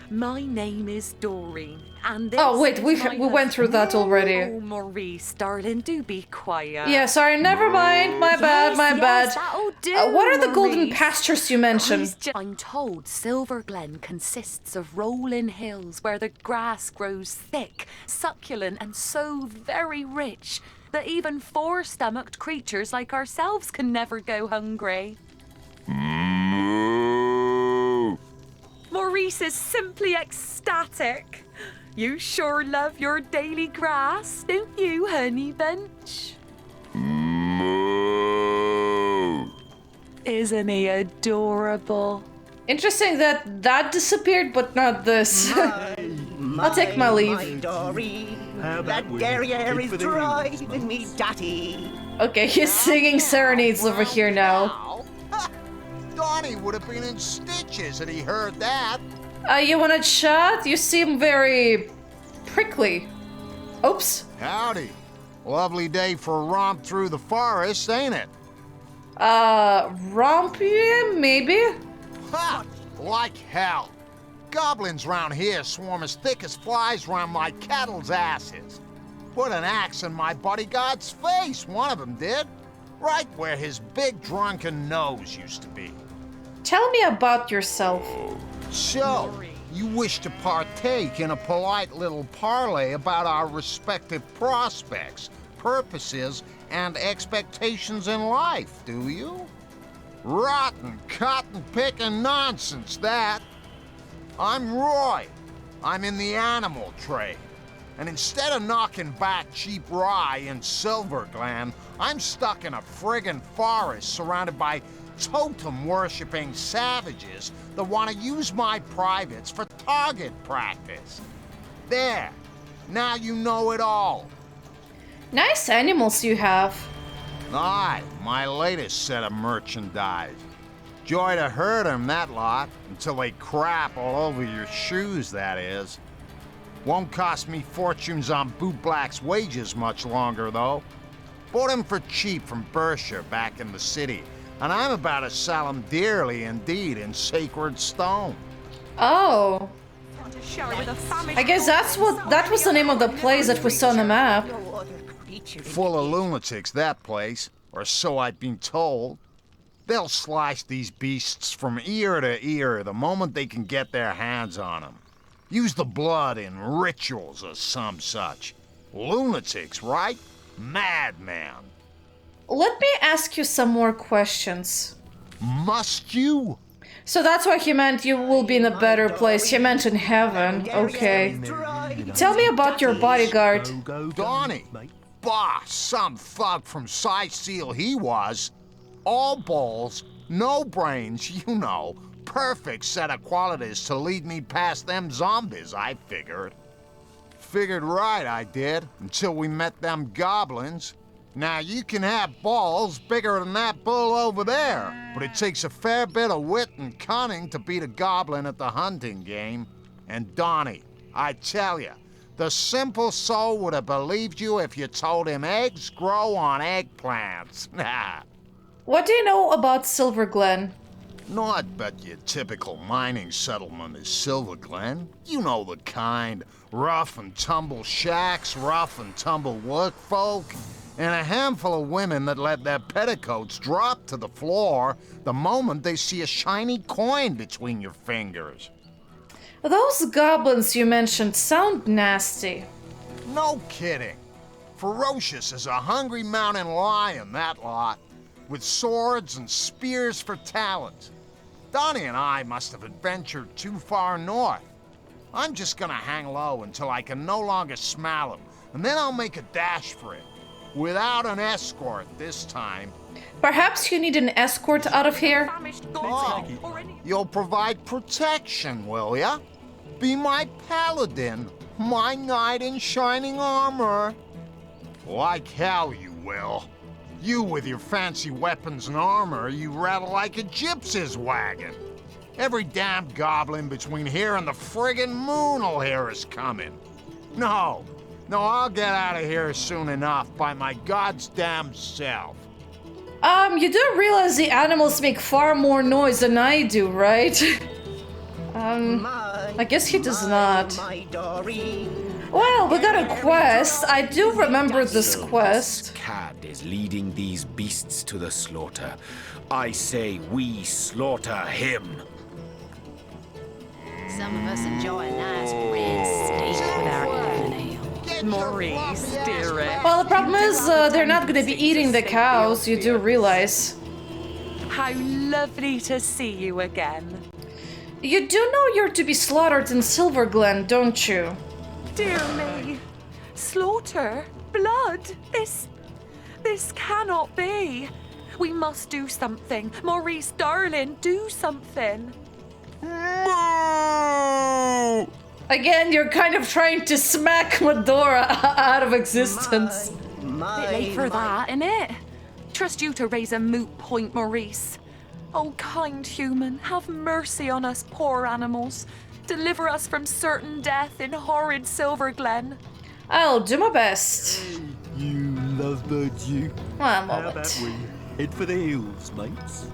My name is Doreen, and this Oh wait, is we my went through that already. Oh, Maurice, darling, do be quiet. Yeah, sorry, never mind. My bad. That'll do, What are the golden Maurice. pastures you mentioned? I'm told Silver Glen consists of rolling hills where the grass grows thick, succulent, and so very rich that even four-stomached creatures like ourselves can never go hungry. Maurice is simply ecstatic. You sure love your daily grass, don't you, honey bunch? Isn't he adorable? Interesting that disappeared, but not this. I'll take my leave. Doreen, that derriere is driving me datty. Okay, he's singing serenades over here now. Donnie would have been in stitches had he heard that. You wanna chat? You seem very prickly. Oops. Howdy. Lovely day for a romp through the forest, ain't it? Romp? Yeah, maybe? Ha! Like hell. Goblins round here swarm as thick as flies round my cattle's asses. Put an axe in my bodyguard's face, one of them did. Right where his big drunken nose used to be. Tell me about yourself. So, you wish to partake in a polite little parley about our respective prospects, purposes, and expectations in life, do you? Rotten, cotton-picking nonsense, that. I'm Roy. I'm in the animal trade. And instead of knocking back cheap rye in Silver Glen, I'm stuck in a friggin' forest surrounded by totem-worshipping savages that want to use my privates for target practice. There. Now you know it all. Nice animals you have. Aye, my latest set of merchandise. Joy to herd 'em, that lot, until they crap all over your shoes, that is. Won't cost me fortunes on bootblack's wages much longer, though. Bought 'em for cheap from Berkshire back in the city, and I'm about to sell 'em dearly indeed in sacred stone. Oh. I guess that was the name of the place that we saw on the map. Full of lunatics, that place, or so I've been told. They'll slice these beasts from ear to ear the moment they can get their hands on 'em. Use the blood in rituals or some such. Lunatics, right? Madman. Let me ask you some more questions. Must you? So that's why he meant you will be in a better place. He meant in heaven. Okay. Tell me about your bodyguard. Donnie. Bah, some thug from Seal he was. All balls, no brains, you know. Perfect set of qualities to lead me past them zombies, I figured. Figured right, I did, until we met them goblins. Now, you can have balls bigger than that bull over there, but it takes a fair bit of wit and cunning to beat a goblin at the hunting game. And Donnie, I tell you, the simple soul would have believed you if you told him eggs grow on eggplants. What do you know about Silver Glen? Not but your typical mining settlement is Silver Glen. You know the kind. Rough and tumble shacks, rough and tumble workfolk, and a handful of women that let their petticoats drop to the floor the moment they see a shiny coin between your fingers. Those goblins you mentioned sound nasty. No kidding. Ferocious as a hungry mountain lion, that lot, with swords and spears for talent. Donnie and I must have adventured too far north. I'm just gonna hang low until I can no longer smell them, and then I'll make a dash for it. Without an escort this time. Perhaps you need an escort out of here? Oh, you'll provide protection, will ya? Be my paladin, my knight in shining armor. Like hell you will. You with your fancy weapons and armor, you rattle like a gypsy's wagon. Every damned goblin between here and the friggin' moon'll hear us coming. No, I'll get out of here soon enough by my god's damn self. You do realize the animals make far more noise than I do, right? I guess he does not. Well, we got a quest. I do remember this quest. Cad is leading these beasts to the slaughter. I say we slaughter him. Some of us enjoy a nice red steak with our evening ale. Maurice, dearest. Well, the problem is they're not going to be eating the cows, you do realize. How lovely to see you again. You do know you're to be slaughtered in Silver Glen, don't you? Dear me. Slaughter? Blood? This cannot be. We must do something. Maurice, darling, do something. Moo! Again, you're kind of trying to smack Medora out of existence. Bit late for that, innit? Trust you to raise a moot point, Maurice. Oh, kind human, have mercy on us poor animals. Deliver us from certain death in horrid Silver Glen. I'll do my best. You lovebird, you. One How moment. about we head for the hills, mates?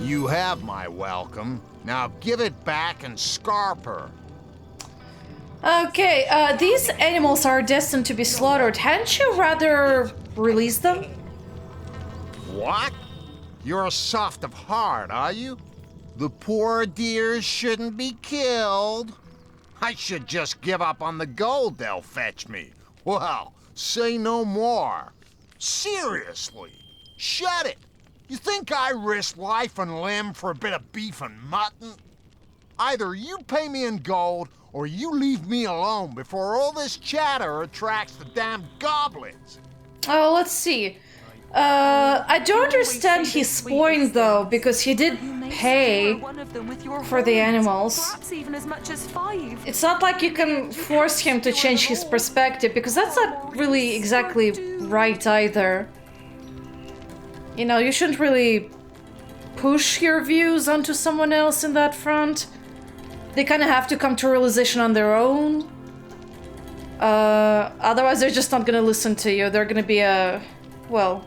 You have my welcome. Now give it back and scarp her. Okay, these animals are destined to be slaughtered. Hadn't you rather release them? What? You're soft of heart, are you? The poor dears shouldn't be killed. I should just give up on the gold they'll fetch me. Well, say no more. Seriously, shut it. You think I risk life and limb for a bit of beef and mutton? Either you pay me in gold, or you leave me alone before all this chatter attracts the damn goblins. Oh, let's see. I don't understand his point though, because he did pay for the animals. Perhaps even as much as 5. It's not like you can force him to change his perspective, because that's not really exactly right either. You know, you shouldn't really push your views onto someone else in that front. They kind of have to come to realization on their own. Otherwise they're just not gonna listen to you. They're gonna be well,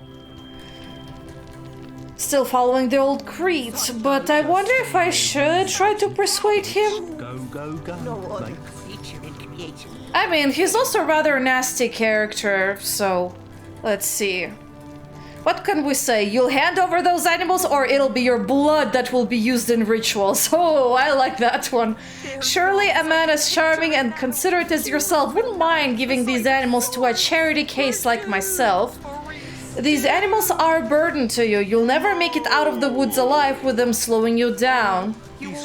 still following the old creeds. But I wonder if I should try to persuade him. Go, mate. I mean, he's also a rather nasty character, so let's see. What can we say? You'll hand over those animals, or it'll be your blood that will be used in rituals. Oh, I like that one. Surely a man as charming and considerate as yourself wouldn't mind giving these animals to a charity case like myself. These animals are a burden to you. You'll never make it out of the woods alive with them slowing you down.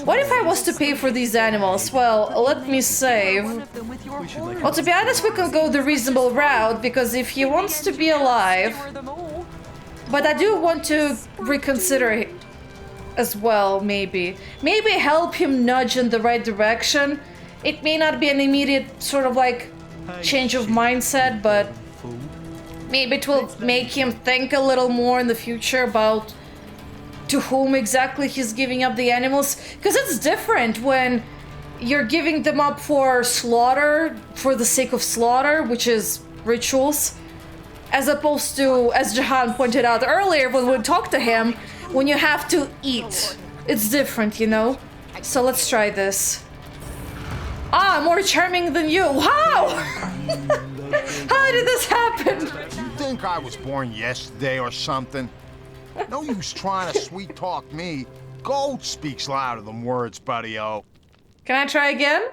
What if I was to pay for these animals? Well, let me save. Well, to be honest, we can go the reasonable route, because if he wants to be alive... But I do want to reconsider as well, maybe. Maybe help him nudge in the right direction. It may not be an immediate sort of like change of mindset, but maybe it will make him think a little more in the future about to whom exactly he's giving up the animals. Because it's different when you're giving them up for slaughter, for the sake of slaughter, which is rituals. As opposed to, as Jahan pointed out earlier when we talked to him, when you have to eat. It's different, you know? So let's try this. Ah, more charming than you. How? How did this happen? You think I was born yesterday or something? No use trying to sweet talk me. Gold speaks louder than words, buddy-o. Can I try again?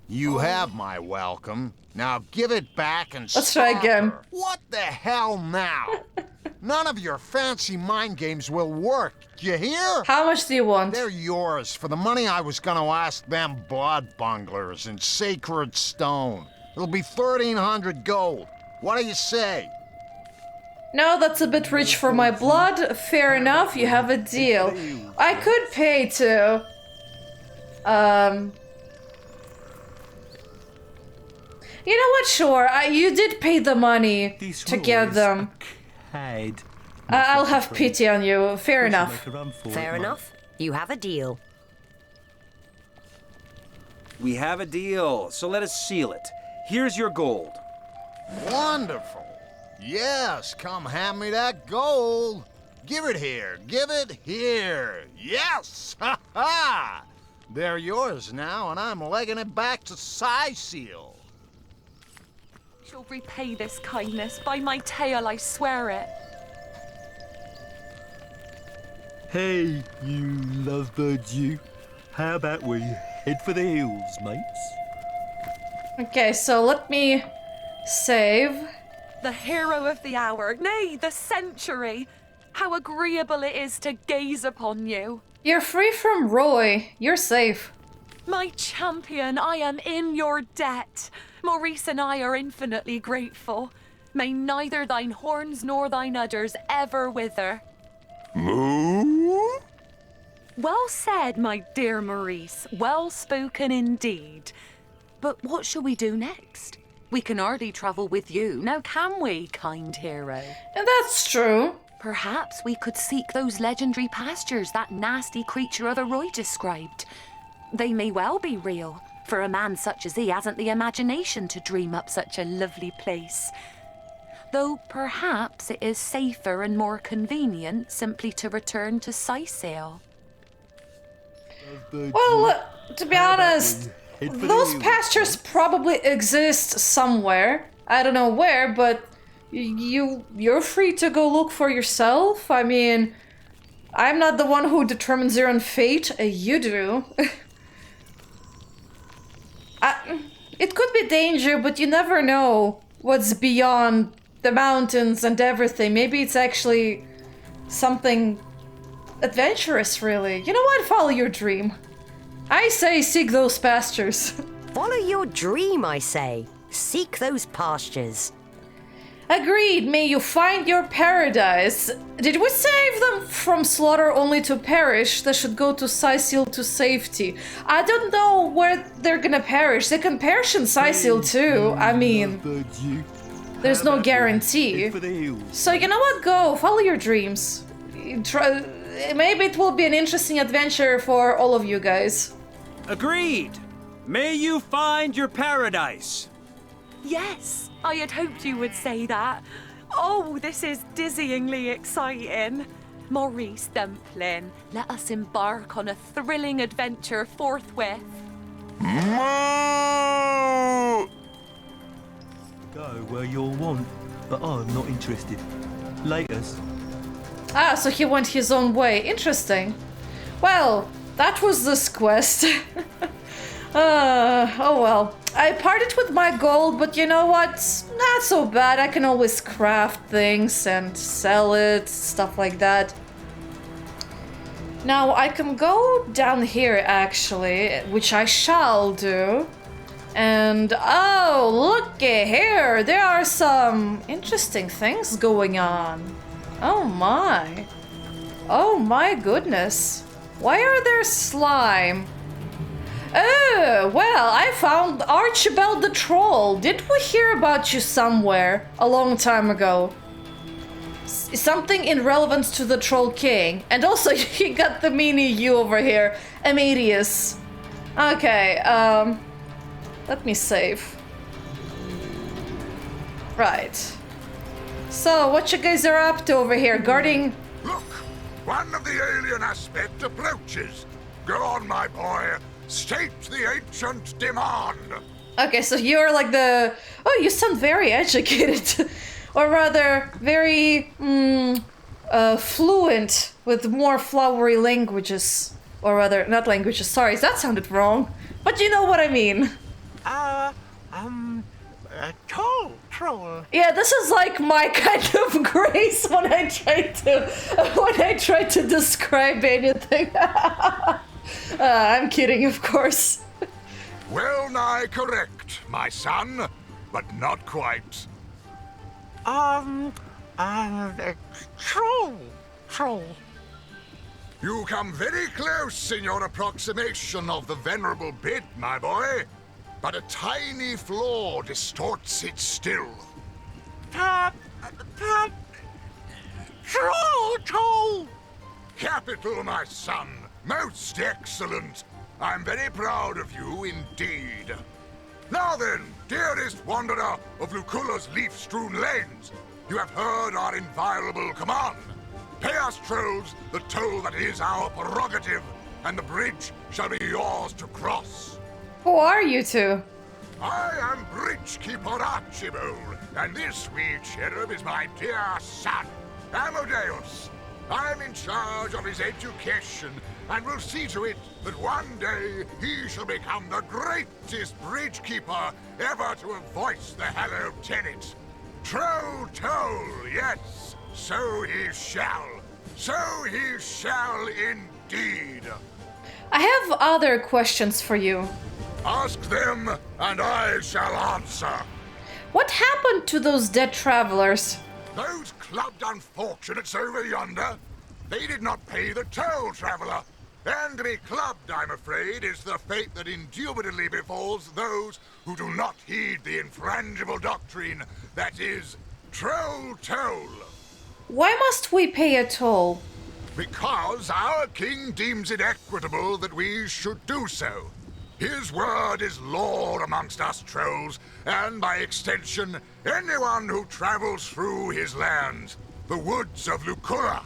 You have my welcome. Now give it back and let's try again. What the hell now? None of your fancy mind games will work. You hear? How much do you want? They're yours for the money I was gonna ask them blood bunglers in Sacred Stone. It'll be 1,300 gold. What do you say? No, that's a bit rich for my blood. Fair enough, you have a deal. I could pay to... You know what, sure, you did pay the money to get them. I'll have pity on you, fair enough. Fair enough, you have a deal. We have a deal, so let us seal it. Here's your gold. Wonderful. Yes, come hand me that gold. Give it here, give it here. Yes, ha ha! They're yours now, and I'm legging it back to Sicil. She'll repay this kindness. By my tail, I swear it. Hey, you lovebirds, you. How about we head for the hills, mates? Okay, so let me save. The hero of the hour, nay, the century. How agreeable it is to gaze upon you. You're free from Roy. You're safe. My champion, I am in your debt. Maurice and I are infinitely grateful. May neither thine horns nor thine udders ever wither. Moo? Well said, my dear Maurice. Well spoken indeed. But what shall we do next? We can hardly travel with you, now can we, kind hero? And that's true. Perhaps we could seek those legendary pastures that nasty creature other Roy described. They may well be real, for a man such as he hasn't the imagination to dream up such a lovely place. Though perhaps it is safer and more convenient simply to return to Sicil. Well, to be honest, those pastures probably exist somewhere. I don't know where, but you're free to go look for yourself. I mean, I'm not the one who determines your own fate. You do. It could be danger, but you never know what's beyond the mountains and everything. Maybe it's actually something adventurous, really. You know what? Follow your dream. I say seek those pastures. Follow your dream, I say. Seek those pastures. Agreed, may you find your paradise. Did we save them from slaughter only to perish? They should go to Sicil to safety. I don't know where they're gonna perish. They can perish in Sicil too. I mean, there's no guarantee. So you know what? Go, follow your dreams. Maybe it will be an interesting adventure for all of you guys. Agreed. May you find your paradise. Yes, I had hoped you would say that. Oh, this is dizzyingly exciting. Maurice Dumpling, let us embark on a thrilling adventure forthwith. Go where you'll want, but I'm not interested. Laters. Ah, so he went his own way. Interesting. Well, that was this quest. Oh well. I parted with my gold, but you know what? Not so bad. I can always craft things and sell it, stuff like that. Now, I can go down here, actually, which I shall do. And, oh, looky here! There are some interesting things going on. Oh my. Oh my goodness. Why are there slime? Oh, well, I found Archibald the Troll. Did we hear about you somewhere a long time ago? Something in relevance to the Troll King. And also, you got the mini you over here, Amadeus. Okay, let me save. Right. So, what you guys are up to over here? Guarding... One of the alien aspect approaches. Go on, my boy. State the ancient demand. Okay, so you're like the... Oh, you sound very educated. Or rather, very fluent with more flowery languages. Or rather, not languages, sorry, that sounded wrong. But you know what I mean. Troll. Yeah, this is like my kind of grace when I try to describe anything. I'm kidding, of course. Well nigh correct, my son, but not quite. Troll. You come very close in your approximation of the venerable bit, my boy, but a tiny flaw distorts it still. Troll! Capital, my son. Most excellent. I'm very proud of you indeed. Now then, dearest wanderer of Lucula's leaf-strewn lanes, you have heard our inviolable command. Pay us, trolls, the toll that is our prerogative, and the bridge shall be yours to cross. Who are you two? I am Bridgekeeper Archibald, and this wee cherub is my dear son, Amadeus. I'm in charge of his education, and will see to it that one day he shall become the greatest bridgekeeper ever to have voiced the hallowed tenet. Troll toll, yes, so he shall. So he shall indeed. I have other questions for you. Ask them, and I shall answer. What happened to those dead travelers? Those clubbed unfortunates over yonder, they did not pay the toll, traveler. And to be clubbed, I'm afraid, is the fate that indubitably befalls those who do not heed the infrangible doctrine that is troll toll. Why must we pay a toll? Because our king deems it equitable that we should do so. His word is law amongst us trolls, and by extension, anyone who travels through his lands, the woods of Lucula.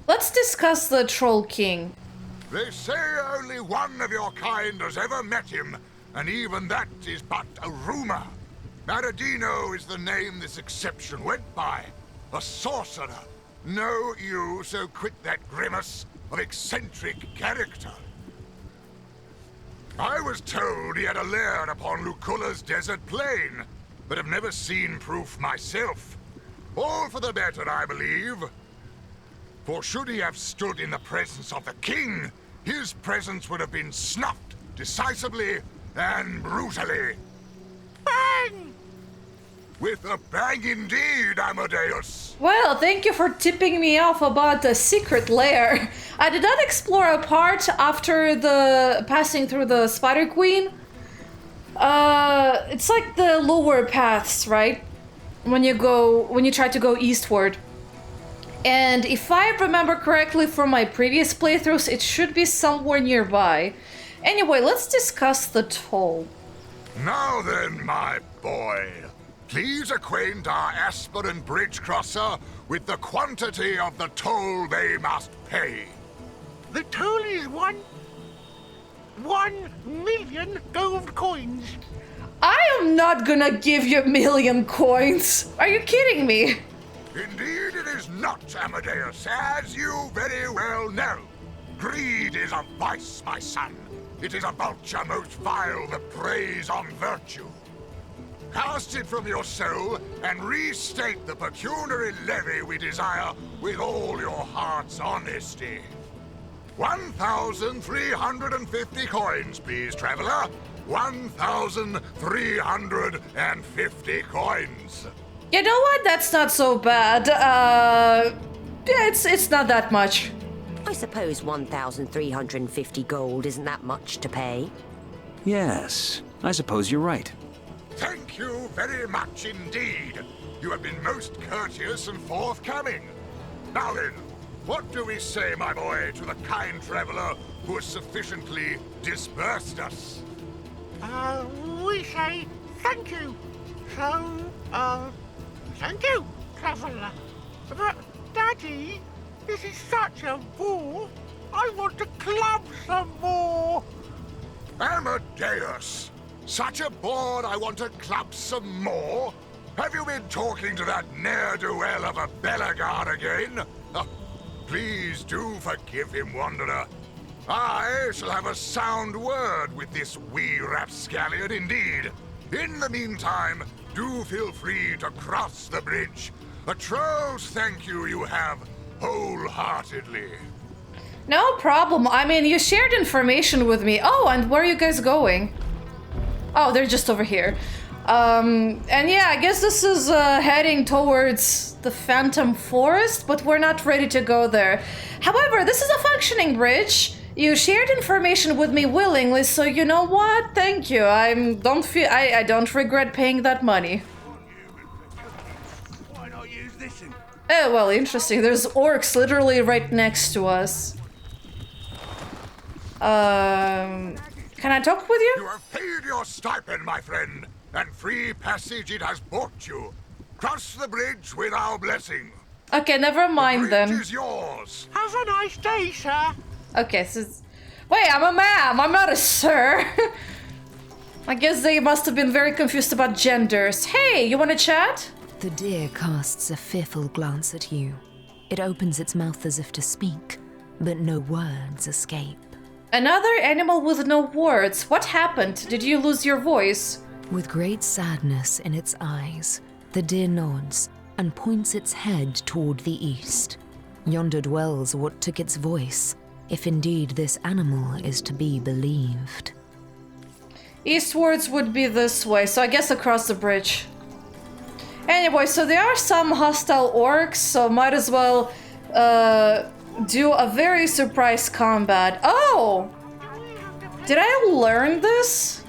Let's discuss the Troll King. They say only one of your kind has ever met him, and even that is but a rumor. Maradino is the name this exception went by, a sorcerer. Know you, so quit that grimace of eccentric character. I was told he had a lair upon Lucula's desert plain, but have never seen proof myself. All for the better, I believe. For should he have stood in the presence of the king, his presence would have been snuffed decisively and brutally. Bang! With a bang indeed, Amadeus. Well, thank you for tipping me off about the secret lair. I did not explore a part after the passing through the Spider Queen. It's like the lower paths, right? When you try to go eastward. And if I remember correctly from my previous playthroughs, it should be somewhere nearby. Anyway, let's discuss the toll. Now then, my boy. Please acquaint our aspirant bridge crosser with the quantity of the toll they must pay. The toll is 1 million gold coins. I am not gonna give you 1,000,000 coins. Are you kidding me? Indeed it is not, Amadeus, as you very well know. Greed is a vice, my son. It is a vulture most vile that preys on virtue. Cast it from your soul and restate the pecuniary levy we desire with all your heart's honesty. 1,350 coins, please, traveler. 1,350 coins. You know what? That's not so bad. It's not that much. I suppose 1,350 gold isn't that much to pay. Yes, I suppose you're right. Thank you very much indeed. You have been most courteous and forthcoming. Now then, what do we say, my boy, to the kind traveler who has sufficiently disbursed us? We say thank you. So, thank you, traveler. But, Daddy, This is such a bore. I want to club some more. Amadeus! Such a bore I want to club some more? Have you been talking to that ne'er-do-well of a Belagard again? Please do forgive him, Wanderer. I shall have a sound word with this wee rapscallion indeed. In the meantime, do feel free to cross the bridge. A troll's thank you have wholeheartedly. No problem. I mean, you shared information with me. Oh, and where are you guys going? Oh, they're just over here. And yeah, I guess this is heading towards the Phantom Forest, but we're not ready to go there. However, this is a functioning bridge. You shared information with me willingly, so you know what? Thank you. I don't regret paying that money. Why not use this? Oh, well, interesting. There's orcs literally right next to us. Can I talk with you? You have paid your stipend, my friend, and free passage it has bought you. Cross the bridge with our blessing. Okay, never mind The bridge then. is yours. Have a nice day, sir. Okay, so... Wait, I'm a ma'am, I'm not a sir. I guess they must have been very confused about genders. Hey, you wanna chat? The deer casts a fearful glance at you. It opens its mouth as if to speak, but no words escape. Another animal with no words. What happened? Did you lose your voice? With great sadness in its eyes, the deer nods and points its head toward the east. Yonder dwells what took its voice, if indeed this animal is to be believed. Eastwards would be this way, so I guess across the bridge. Anyway, so there are some hostile orcs, so might as well do a very surprise combat. Oh! Did I learn this?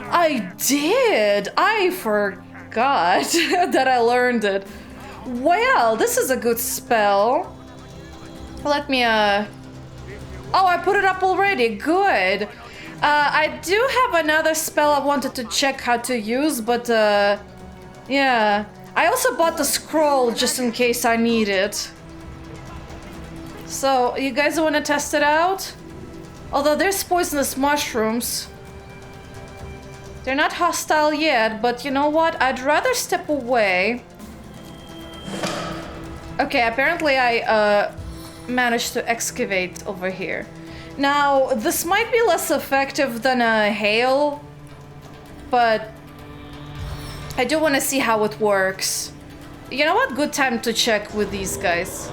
I did! I forgot that I learned it. Well, this is a good spell. Let me, Oh, I put it up already. Good. I do have another spell I wanted to check how to use, but, yeah. I also bought the scroll just in case I need it. So, you guys want to test it out? Although there's poisonous mushrooms. They're not hostile yet, but you know what? I'd rather step away. Okay, apparently I managed to excavate over here. Now, this might be less effective than a hail, but I do want to see how it works. You know what? Good time to check with these guys.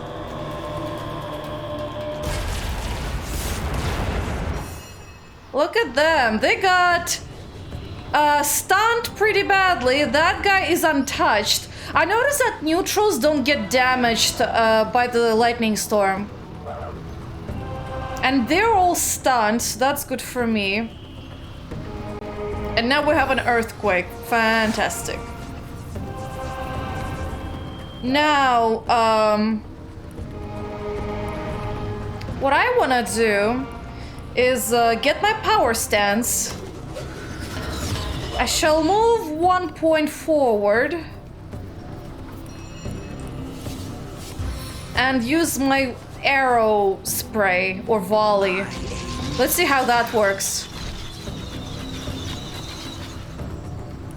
Look at them. They got stunned pretty badly. That guy is untouched. I noticed that neutrals don't get damaged by the lightning storm. And they're all stunned, so that's good for me. And now we have an earthquake. Fantastic. Now, what I wanna do is get my power stance. I shall move 1 point forward. And use my arrow spray or volley. Let's see how that works.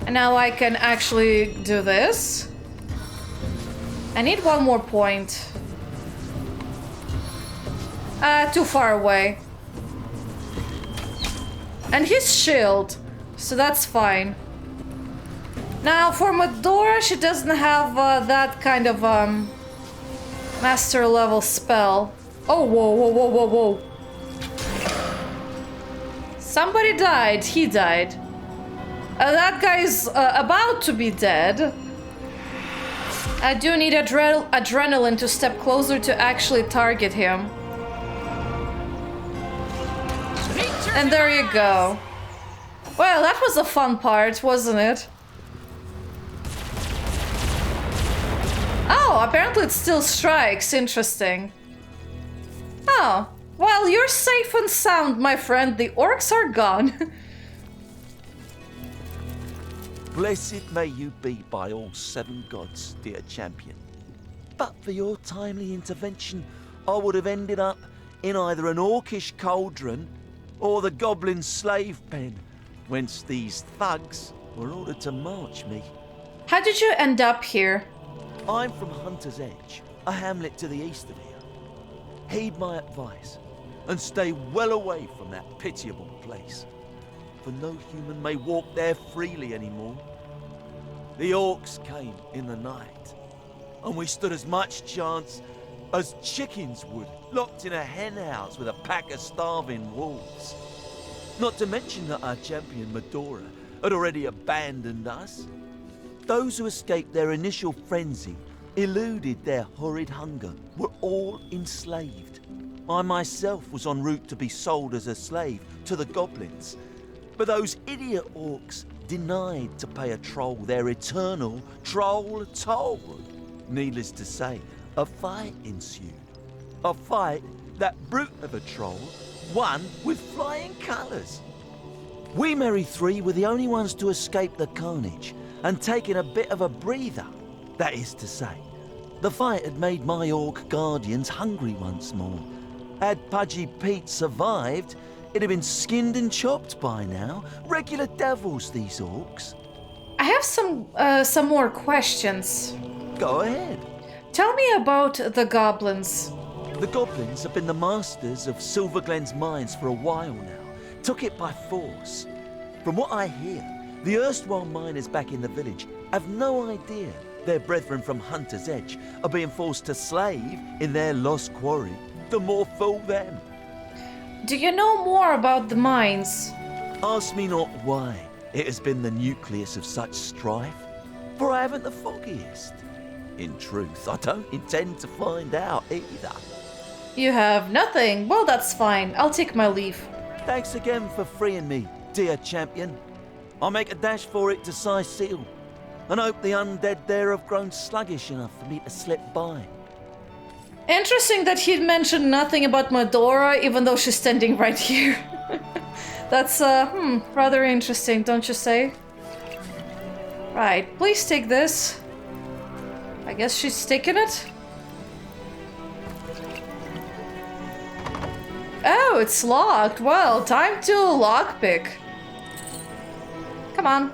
And now I can actually do this. I need 1 more point. Too far away. And his shield, so that's fine. Now for Medora, she doesn't have that kind of master level spell. Oh, whoa, whoa, whoa, whoa, whoa. Somebody died. He died. That guy is about to be dead. I do need adrenaline to step closer to actually target him. And there you go. Well, that was a fun part, wasn't it? Oh, apparently it still strikes. Interesting. Oh, well, you're safe and sound, my friend. The orcs are gone. Blessed may you be by all 7 gods, dear champion. But for your timely intervention, I would have ended up in either an orcish cauldron or the goblin slave pen, whence these thugs were ordered to march me. How did you end up here? I'm from Hunter's Edge, a hamlet to the east of here. Heed my advice, and stay well away from that pitiable place, for no human may walk there freely anymore. The orcs came in the night, and we stood as much chance as chickens would, locked in a hen house with a pack of starving wolves. Not to mention that our champion Medora had already abandoned us. Those who escaped their initial frenzy, eluded their horrid hunger, were all enslaved. I myself was en route to be sold as a slave to the goblins, but those idiot orcs denied to pay a troll their eternal troll toll. Needless to say, a fight ensued. A fight that brute of a troll won with flying colours. We merry three were the only ones to escape the carnage and taking a bit of a breather. That is to say, the fight had made my orc guardians hungry once more. Had Pudgy Pete survived, it'd have been skinned and chopped by now. Regular devils, these orcs. I have some more questions. Go ahead. Tell me about the goblins. The goblins have been the masters of Silverglen's mines for a while now. Took it by force. From what I hear, the erstwhile miners back in the village have no idea their brethren from Hunter's Edge are being forced to slave in their lost quarry. The more fool them. Do you know more about the mines? Ask me not why it has been the nucleus of such strife, for I haven't the foggiest. In truth, I don't intend to find out either. You have nothing? Well, that's fine. I'll take my leave. Thanks again for freeing me, dear champion. I'll make a dash for it to Size Seal, and hope the undead there have grown sluggish enough for me to slip by. Interesting that he mentioned nothing about Medora, even though she's standing right here. That's, rather interesting, don't you say? Right, please take this. I guess she's taking it? Oh, it's locked. Well, time to lockpick. Come on.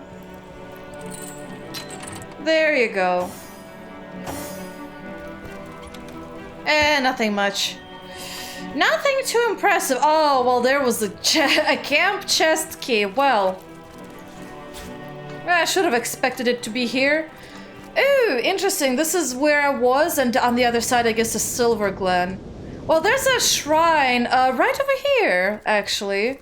There you go. Nothing much. Nothing too impressive. Oh, well, there was a camp chest key. Well, I should have expected it to be here. Ooh, interesting. This is where I was, and on the other side, I guess, is Silver Glen. Well, there's a shrine right over here, actually.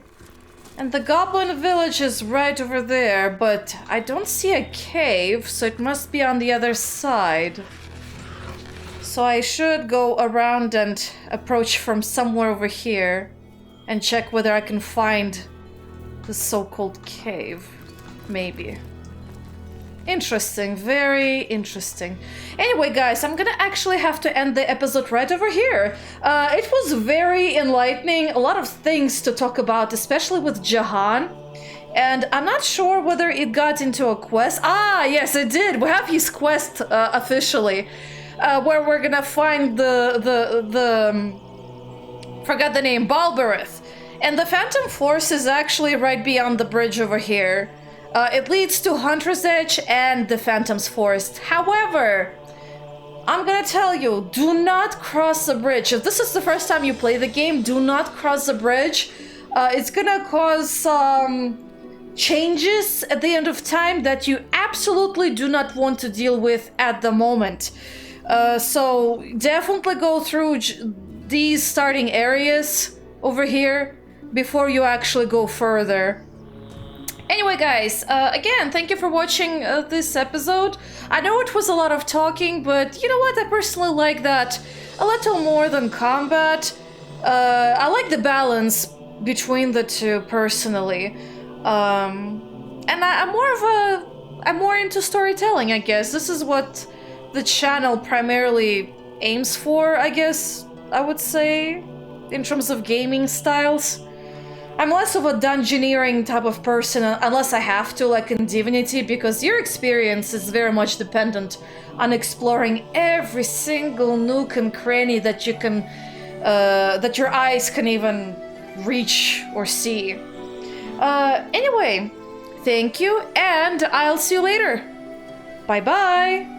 And the Goblin Village is right over there, but I don't see a cave, so it must be on the other side. So I should go around and approach from somewhere over here and check whether I can find the so-called cave. Maybe. Interesting, very interesting. Anyway, guys, I'm gonna actually have to end the episode right over here. It was very enlightening, a lot of things to talk about, especially with Jahan. And I'm not sure whether it got into a quest. Ah, yes, it did. We have his quest officially, where we're gonna find forgot the name, Balberith. And the Phantom Force is actually right beyond the bridge over here. It leads to Hunter's Edge and the Phantom's Forest. However, I'm gonna tell you, do not cross the bridge. If this is the first time you play the game, do not cross the bridge. It's gonna cause some changes at the end of time that you absolutely do not want to deal with at the moment. So definitely go through these starting areas over here before you actually go further. Anyway, guys, again, thank you for watching this episode. I know it was a lot of talking, but you know what? I personally like that a little more than combat. I like the balance between the two, personally. And I'm more into storytelling, I guess. This is what the channel primarily aims for, I guess, I would say, in terms of gaming styles. I'm less of a dungeoneering type of person, unless I have to, like in Divinity, because your experience is very much dependent on exploring every single nook and cranny that you can, that your eyes can even reach or see. Anyway, thank you, and I'll see you later. Bye-bye!